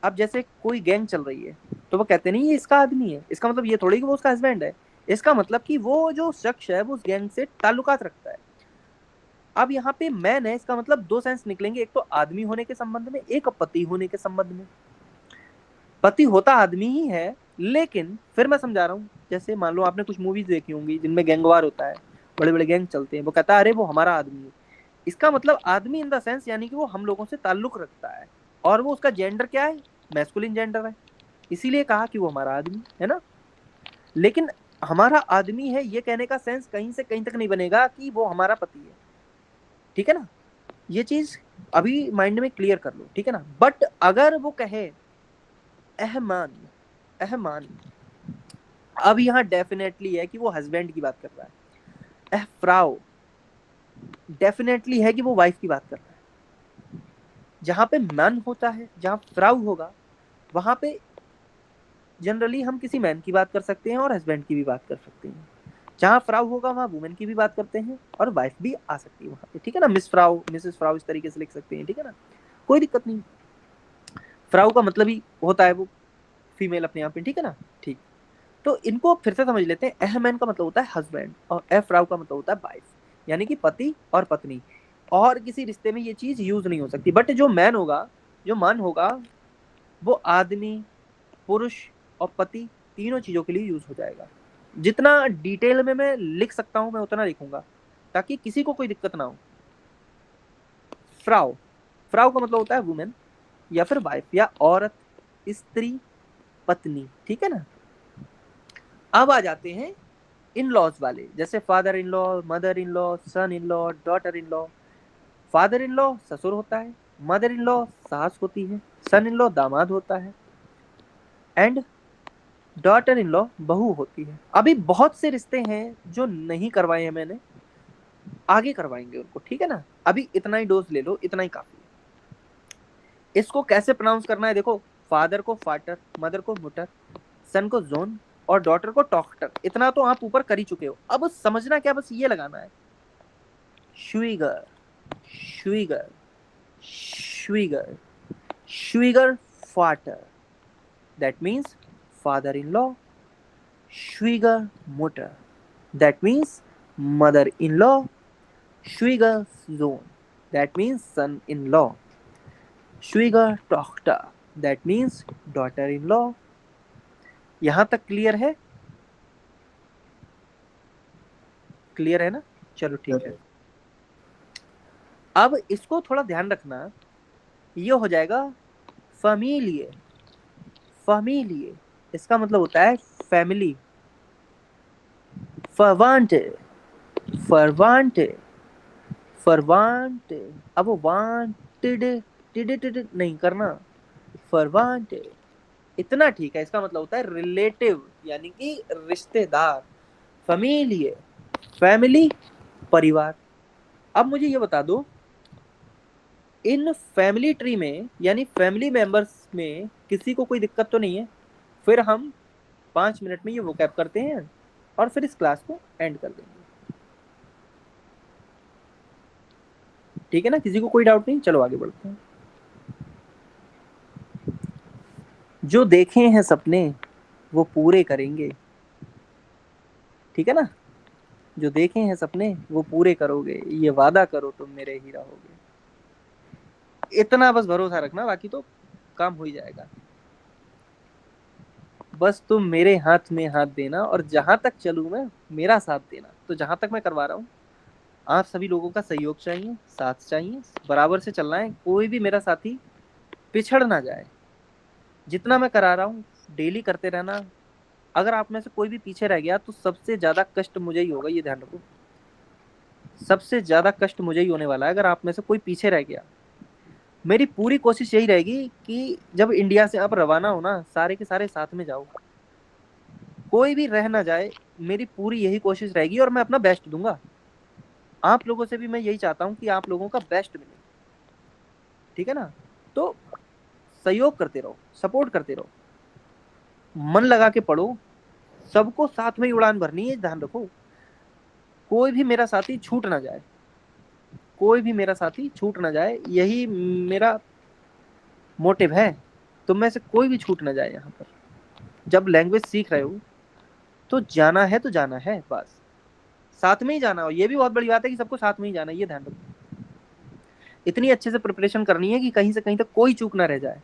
अब जैसे कोई गैंग चल रही है तो वो कहते नहीं ये इसका आदमी है, इसका मतलब ये थोड़ी कि वो उसका हस्बैंड है, इसका मतलब कि वो जो शख्स है वो उस गैंग से ताल्लुकात रखता है। अब यहाँ पे मैन है, इसका मतलब दो सेंस निकलेंगे, एक तो आदमी होने के संबंध में, एक पति होने के संबंध में। पति होता आदमी ही है, लेकिन फिर मैं समझा रहा हूँ, जैसे मान लो आपने कुछ मूवीज देखी होंगी जिनमें गैंगवार होता है, बड़े बड़े गैंग चलते हैं, वो कहता है अरे वो हमारा आदमी है। इसका मतलब आदमी इन द सेंस यानी कि वो हम लोगों से ताल्लुक रखता है, और वो उसका जेंडर क्या है, मैस्कुलिन जेंडर है, इसीलिए कहा कि वो हमारा आदमी है ना। लेकिन हमारा आदमी है ये कहने का सेंस कहीं से कहीं तक नहीं बनेगा कि वो हमारा पति है, ठीक है ना। ये चीज अभी माइंड में क्लियर कर लो, ठीक है ना। बट अगर वो कहे एहमान, एहमान, अब यहाँ डेफिनेटली है कि वो हस्बैंड की बात कर रहा है। एहफ्राउ, डेफिनेटली है कि वो वाइफ की बात कर रहा है। जहां पे मैन होता है, जहां फ्राउ होगा, वहां पे जनरली हम किसी मैन की बात कर सकते हैं और हस्बैंड की भी बात कर सकते हैं। जहां फ्राउ होगा वहां वुमेन की भी बात करते हैं और वाइफ भी आ सकती है वहां पे, ठीक है ना। मिस फ्राउ, मिसेस फ्राउ, इस तरीके से लिख सकते हैं, ठीक है ना, कोई दिक्कत नहीं। फ्राउ का मतलब ही होता है वो फीमेल अपने आप में, ठीक है ना, ठीक। तो इनको फिर से समझ लेते हैं। अहमैन का मतलब होता है हस्बैंड और एफ राव का मतलब होता है वाइफ, यानी कि पति और पत्नी। और किसी रिश्ते में ये चीज यूज नहीं हो सकती। बट जो मैन होगा, जो मन होगा, वो आदमी, पुरुष और पति तीनों चीजों के लिए यूज हो जाएगा। जितना डिटेल में मैं लिख सकता हूं मैं उतना लिखूंगा, ताकि किसी को कोई दिक्कत ना हो। फ्राउ, फ्राउ का मतलब होता है वुमेन या फिर वाइफ या औरत, स्त्री, पत्नी, ठीक है ना। अब आ जाते हैं इन लॉज वाले, जैसे father in law, mother in law, son in law, daughter in law. Father in law ससुर होता है, मदर इन लॉ सास होती है, सन इन लॉ दामाद होता है, एंड डॉटर इन लॉ बहू होती है। अभी बहुत से रिश्ते हैं जो नहीं करवाए हैं मैंने, आगे करवाएंगे उनको, ठीक है ना। अभी इतना ही डोज ले लो, इतना ही काफी है। इसको कैसे प्रोनाउंस करना है देखो, फादर को फाटर, मदर को मुटर, सन को जोन और डॉटर को डॉक्टर। इतना तो आप ऊपर कर ही चुके हो। अब समझना क्या, बस ये लगाना है, शुइगर, शुइगर, शुइगर, शुइगर फाटर, that means father-in-law, Schwiegermutter, that means mother-in-law, Schwiegersohn, that means son-in-law, Schwiegertochter, that means daughter-in-law। यहां तक क्लियर है? क्लियर है ना? चलो ठीक है। अब इसको थोड़ा ध्यान रखना, ये हो जाएगा फैमिलिए, फैमिलिए इसका मतलब होता है फैमिली। फरवांटे, फरवांटे, फरवांटे। अब वांटेड टिड नहीं करना, फरवांटे इतना ठीक है। इसका मतलब होता है रिलेटिव, यानी कि रिश्तेदार। फैमिली, फैमिली परिवार। अब मुझे ये बता दो, इन फैमिली ट्री में यानी फैमिली मेंबर्स में किसी को कोई दिक्कत तो नहीं है? फिर हम 5 मिनट में ये वोकैब करते हैं और फिर इस क्लास को एंड कर देंगे, ठीक है ना। किसी को कोई डाउट नहीं? चलो आगे बढ़ते हैं। जो देखे हैं सपने वो पूरे करेंगे, ठीक है ना। जो देखे हैं सपने वो पूरे करोगे, ये वादा करो तुम मेरे ही रहोगे। इतना बस भरोसा रखना, बाकी तो काम हो ही जाएगा। बस तुम मेरे हाथ में हाथ देना और जहां तक चलूं मैं मेरा साथ देना। तो जहां तक मैं करवा रहा हूँ, आप सभी लोगों का सहयोग चाहिए, साथ चाहिए, बराबर से चलना है। कोई भी मेरा साथी पिछड़ ना जाए। जितना मैं करा रहा हूँ डेली करते रहना। अगर आप में से कोई भी पीछे रह गया तो सबसे ज्यादा कष्ट मुझे ही होगा, ये ध्यान रखो। सबसे ज्यादा कष्ट मुझे ही होने वाला है अगर आप में से कोई पीछे रह गया। मेरी पूरी कोशिश यही रहेगी कि जब इंडिया से आप रवाना हो ना, सारे के सारे साथ में जाओ, कोई भी रह ना जाए। मेरी पूरी यही कोशिश रहेगी और मैं अपना बेस्ट दूंगा। आप लोगों से भी मैं यही चाहता हूँ कि आप लोगों का बेस्ट मिले, ठीक है ना। तो सहयोग करते रहो, सपोर्ट करते रहो, मन लगा के पढ़ो। सबको साथ में ही उड़ान भरनी है, ध्यान रखो। कोई भी मेरा साथी छूट ना जाए, कोई भी मेरा साथी छूट ना जाए, यही मेरा मोटिव है। तुम में से कोई भी छूट ना जाए यहाँ पर। जब लैंग्वेज सीख रहे हो तो जाना है, तो जाना है, बस साथ में ही जाना हो। ये भी बहुत बड़ी बात है कि सबको साथ में ही जाना है, ये ध्यान रखो। इतनी अच्छे से प्रिपरेशन करनी है कि कहीं से कहीं तक कोई चूक ना रह जाए।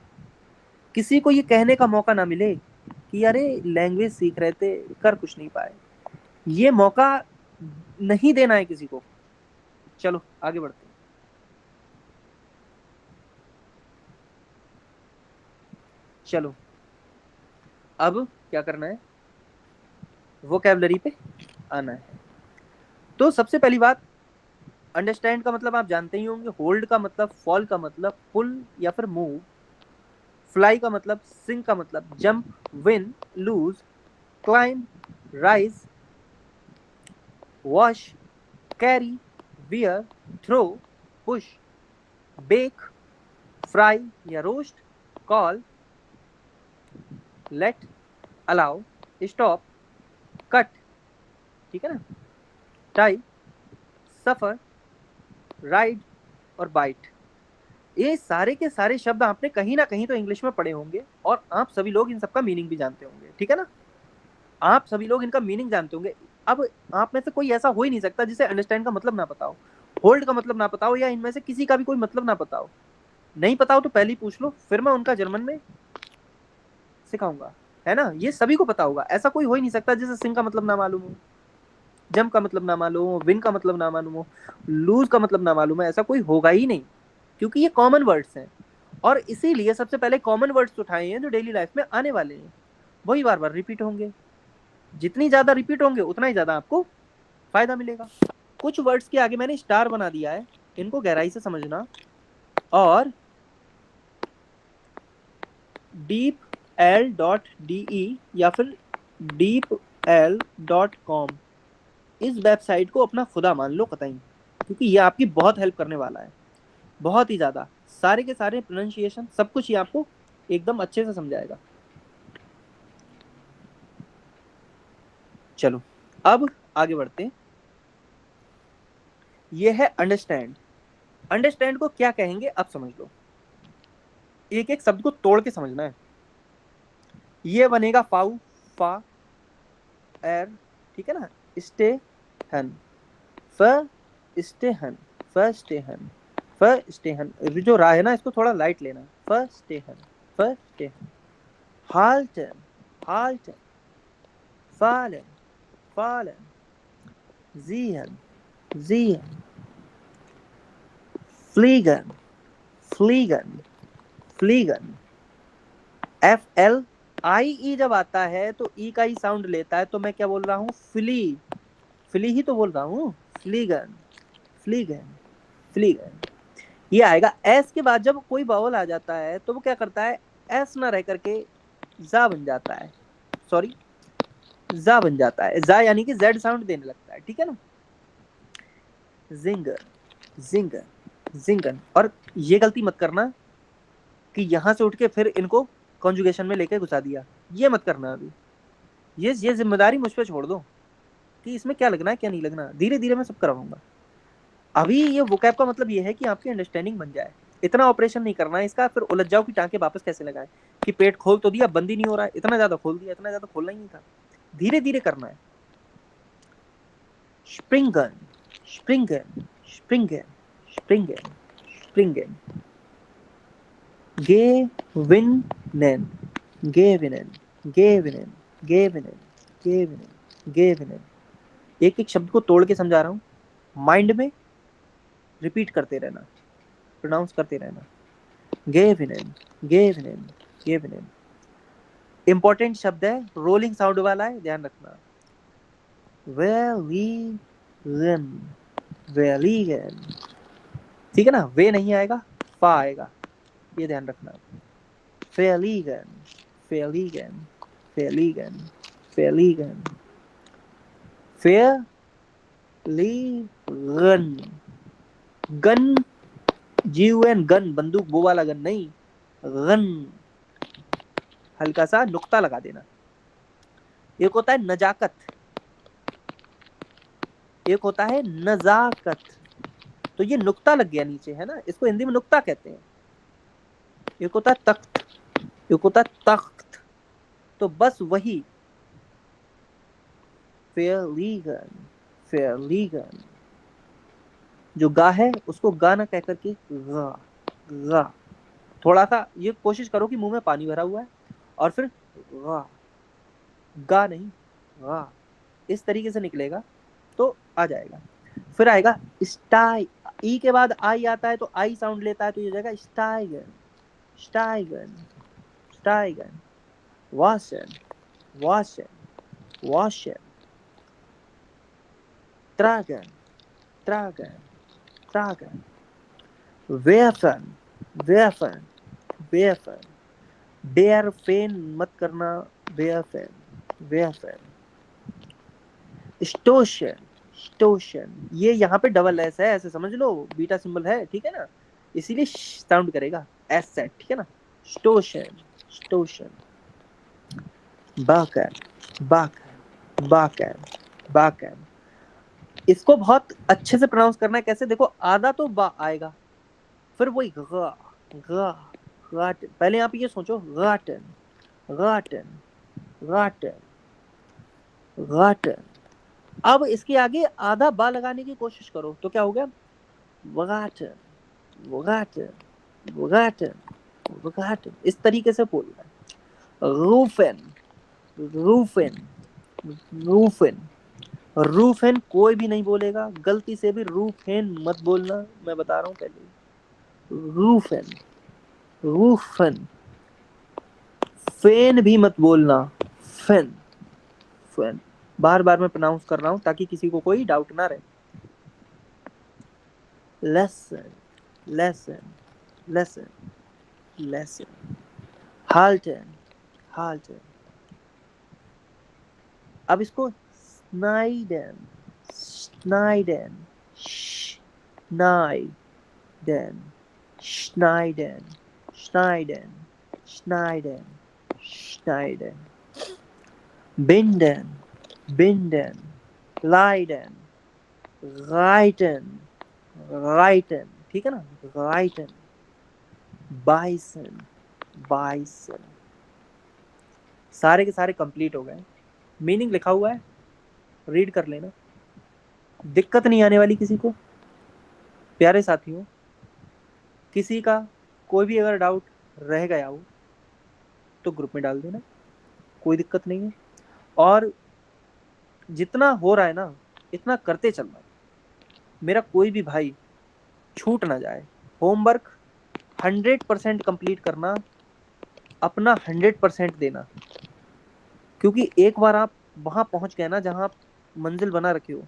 किसी को ये कहने का मौका ना मिले कि अरे लैंग्वेज सीख रहे थे कर कुछ नहीं पाए। ये मौका नहीं देना है किसी को। चलो आगे बढ़ते हैं। चलो अब क्या करना है, वोकैबुलरी पे आना है। तो सबसे पहली बात, अंडरस्टैंड का मतलब आप जानते ही होंगे। होल्ड का मतलब, फॉल का मतलब पुल या फिर मूव, फ्लाई का मतलब, सिंक का मतलब jump, win, lose, climb, rise, wash, carry, wear, throw, push, bake, fry या roast, call, let, allow, stop, cut, ठीक है ना, टाई, सफर, राइड और बाइट। ये सारे के सारे शब्द आपने कहीं ना कहीं तो इंग्लिश में पढ़े होंगे और आप सभी लोग इन सबका मीनिंग भी जानते होंगे, ठीक है ना। आप सभी लोग इनका मीनिंग जानते होंगे। अब आप में से कोई ऐसा हो ही नहीं सकता जिसे अंडरस्टैंड का मतलब ना पता हो, होल्ड का मतलब ना पता हो, या इनमें से किसी का भी कोई मतलब ना पता हो। नहीं पता हो तो पहले ही पूछ लो, फिर मैं उनका जर्मन में सिखाऊंगा, है ना। ये सभी को पता होगा, ऐसा कोई हो ही नहीं सकता जिसे सिंग का मतलब ना मालूम हो, जंप का मतलब ना मालूम हो, विन का मतलब ना मालूम हो, लूज का मतलब ना मालूम है, ऐसा कोई होगा ही नहीं, क्योंकि ये कॉमन वर्ड्स हैं। और इसीलिए सबसे पहले कॉमन वर्ड्स उठाए हैं जो डेली लाइफ में आने वाले हैं, वही बार बार रिपीट होंगे। जितनी ज्यादा रिपीट होंगे उतना ही ज्यादा आपको फायदा मिलेगा। कुछ वर्ड्स के आगे मैंने स्टार बना दिया है, इनको गहराई से समझना। और deepl.de या फिर deepl.com, इस वेबसाइट को अपना खुदा मान लो कतई, क्योंकि ये आपकी बहुत हेल्प करने वाला है, बहुत ही ज्यादा। सारे के सारे प्रोनाउंसिएशन सब कुछ ये आपको एकदम अच्छे से समझाएगा। चलो अब आगे बढ़ते हैं। ये है अंडरस्टैंड। अंडरस्टैंड को क्या कहेंगे अब समझ लो, एक एक शब्द को तोड़ के समझना है। ये बनेगा फाउ, फा, एर, ठीक है ना। स्टे हन, फ स्टे हन, फ स्टे हन, फ स्टे हन। जो रा है ना इसको थोड़ा लाइट लेना, फ स्टे हन, फ स्टे हन। हाल्टन, हाल्टन, फालन, फालन, ziehen, ziehen, fliegen, fliegen, fliegen। F L I E जब आता है तो ई का ही साउंड लेता है, तो मैं क्या बोल रहा हूँ, फ्ली, फ्ली ही तो बोल रहा हूँ, फ्लीगन, फ्लीगन, फ्लीगन। ये आएगा। एस के बाद जब कोई बावल आ जाता है तो वो क्या करता है, एस ना रह करके जा बन जाता है, सॉरी जा बन जाता है, जा यानी कि जेड साउंड देने लगता है, ठीक है ना। Ginger, ginger, Jhingan. और ये गलती मत करना कि यहां से उठ के फिर इनको कॉन्जुगेशन में लेके घुसा दिया, ये मत करना अभी। ये जिम्मेदारी मुझ पे छोड़ दो कि इसमें क्या लगना है क्या नहीं लगना, धीरे धीरे मैं सब करवाऊंगा। अभी ये वोकैब का मतलब ये है कि आपकी अंडरस्टैंडिंग बन जाए, इतना ऑपरेशन नहीं करना है इसका, फिर उलझ जाओ कि टांके वापस कैसे लगाए, कि पेट खोल तो दिया बंद ही नहीं हो रहा है, इतना ज्यादा खोल दिया, इतना ज्यादा खोलना ही नहीं था, धीरे धीरे करना है। स्प्रिंगन, स्प्रिंगन, स्प्रिंगन, स्प्रिंगन, स्प्रिंगन। गेविनन, गेविनन, गेविनन, गेविनन, गेविनन, गेविनन। एक एक शब्द को तोड़ के समझा रहा हूँ, माइंड में रिपीट करते रहना, प्रोनाउंस करते रहना। गेविनन, गेविनन, गेविनन। इंपॉर्टेंट शब्द है, रोलिंग साउंड वाला है, ध्यान रखना। वेलिगन, वेलिगन, ठीक है ना। वे नहीं आएगा, फा आएगा, ये ध्यान रखना। फेलिगन, फेलिगन, फेलिगन, फेलिगन, फेलिगन। गन, GUN, गन, बंदूक वो वाला गन नहीं, गन, हल्का सा नुक्ता लगा देना। एक होता है नजाकत, एक होता है नजाकत, तो ये नुक्ता लग गया नीचे, है ना, इसको हिंदी में नुक्ता कहते हैं। एक होता है तख्त, एक होता है तख्त, तो बस वही। फेलिगन, फेलिगन। जो गा है उसको गा ना कह करके गा, गा। थोड़ा सा ये कोशिश करो कि मुंह में पानी भरा हुआ है और फिर गा, गा नहीं गा, इस तरीके से निकलेगा तो आ जाएगा। फिर आएगा स्टाई, ई के बाद आई आता है तो आई साउंड लेता है, तो ये जाएगा स्टाइगन, स्टाइगन, स्टाइगन। वाशन, वाशन, वाशन। ट्रागन, ट्रागन, ट्रागन। Weapon, weapon, weapon. बेयरफेन मत करना, वेफन, वेफन। Station, station. ये यहाँ पे डबल एस है, ऐसे समझ लो, बीटा सिंबल है, ठीक है ना, इसीलिए साउंड करेगा एस सेट, ठीक है ना। Station, station. बाकर, बाकर, बाकर, बाकर। इसको बहुत अच्छे से प्रोनाउंस करना है, कैसे देखो, आधा तो बा आएगा, फिर वही गा, गा, गाटन। पहले आप ये सोचो, गाटन, गाटन, गाटन, गार्टन। अब इसके आगे आधा बा लगाने की कोशिश करो तो क्या हो गया, वगाटन, वगाटन, वगाटन, वगाटन। इस तरीके से बोलना है। रूफेन, रूफेन, रूफेन, रूफेन कोई भी नहीं बोलेगा, गलती से भी रूफेन मत बोलना, मैं बता रहा हूँ पहले। रूफेन, रूफेन। फेन भी मत बोलना, फेन, फेन। बार बार मैं प्रोनाउंस कर रहा हूँ ताकि किसी को कोई डाउट ना रहे। Lesson, lesson, lesson, lesson. Halton, Halton. अब इसको स्नाइडन, स्नाइडन, स्नाइडन, स्नाइडन, स्नाइडन, स्नाइडन, स्नाइडन। बिंडन, बिंडन, लाइडन, राइटन, राइटन। ठीक है ना, राइटन। Bison, bison. सारे के सारे कंप्लीट हो गए, मीनिंग लिखा हुआ है, रीड कर लेना, दिक्कत नहीं आने वाली किसी को। प्यारे साथियों, किसी का कोई भी अगर डाउट रह गया हो तो ग्रुप में डाल देना, कोई दिक्कत नहीं है। और जितना हो रहा है ना इतना करते चलना, मेरा कोई भी भाई छूट ना जाए। होमवर्क 100% कंप्लीट करना, अपना 100% देना, क्योंकि एक बार आप वहां पहुंच गए ना जहां आप मंजिल बना रखे हो,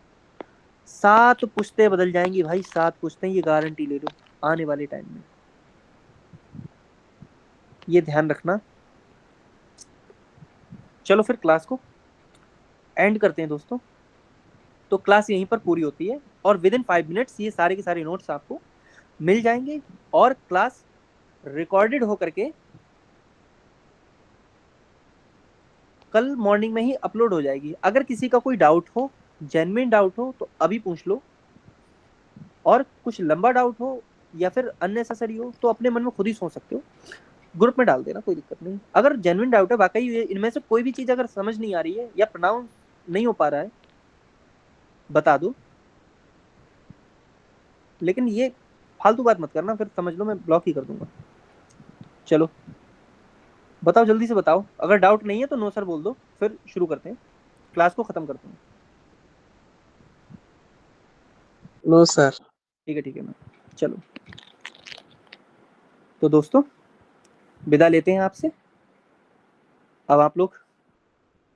7 पुश्तें बदल जाएंगी भाई, 7 पुश्तें, ये गारंटी ले लो आने वाले टाइम में, ये ध्यान रखना। चलो फिर क्लास को एंड करते हैं दोस्तों। तो क्लास यहीं पर पूरी होती है और विद इन 5 मिनट्स ये सारे के सारे नोट्स आपको मिल जाएंगे और क्लास रिकॉर्डेड होकर के कल मॉर्निंग में ही अपलोड हो जाएगी। अगर किसी का कोई डाउट हो, जेन्युइन डाउट हो, तो अभी पूछ लो, और कुछ लंबा डाउट हो या फिर अननेसेसरी हो तो अपने मन में खुद ही सोच सकते हो, ग्रुप में डाल देना, कोई दिक्कत नहीं। अगर जेन्युइन डाउट है, वाकई इनमें से कोई भी चीज अगर समझ नहीं आ रही है या प्रोनाउंस नहीं हो पा रहा है, बता दो। लेकिन ये फालतू बात मत करना, फिर समझ लो मैं ब्लॉक ही कर दूंगा। चलो बताओ, जल्दी से बताओ, अगर डाउट नहीं है तो नो सर बोल दो, फिर शुरू करते हैं, क्लास को खत्म करते हैं। No sir. ठीक है मैम, चलो। तो दोस्तों विदा लेते हैं आपसे। अब आप लोग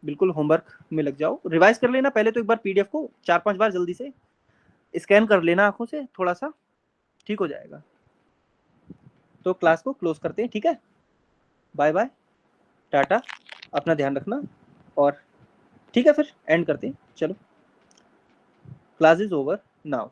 बिल्कुल होमवर्क में लग जाओ, रिवाइज कर लेना पहले तो एक बार पीडीएफ को 4-5 बार जल्दी से स्कैन कर लेना आंखों से, थोड़ा सा ठीक हो जाएगा। तो क्लास को क्लोज करते हैं, ठीक है, बाय बाय, टाटा, अपना ध्यान रखना, और ठीक है फिर एंड करते हैं। चलो, क्लास इज ओवर नाउ।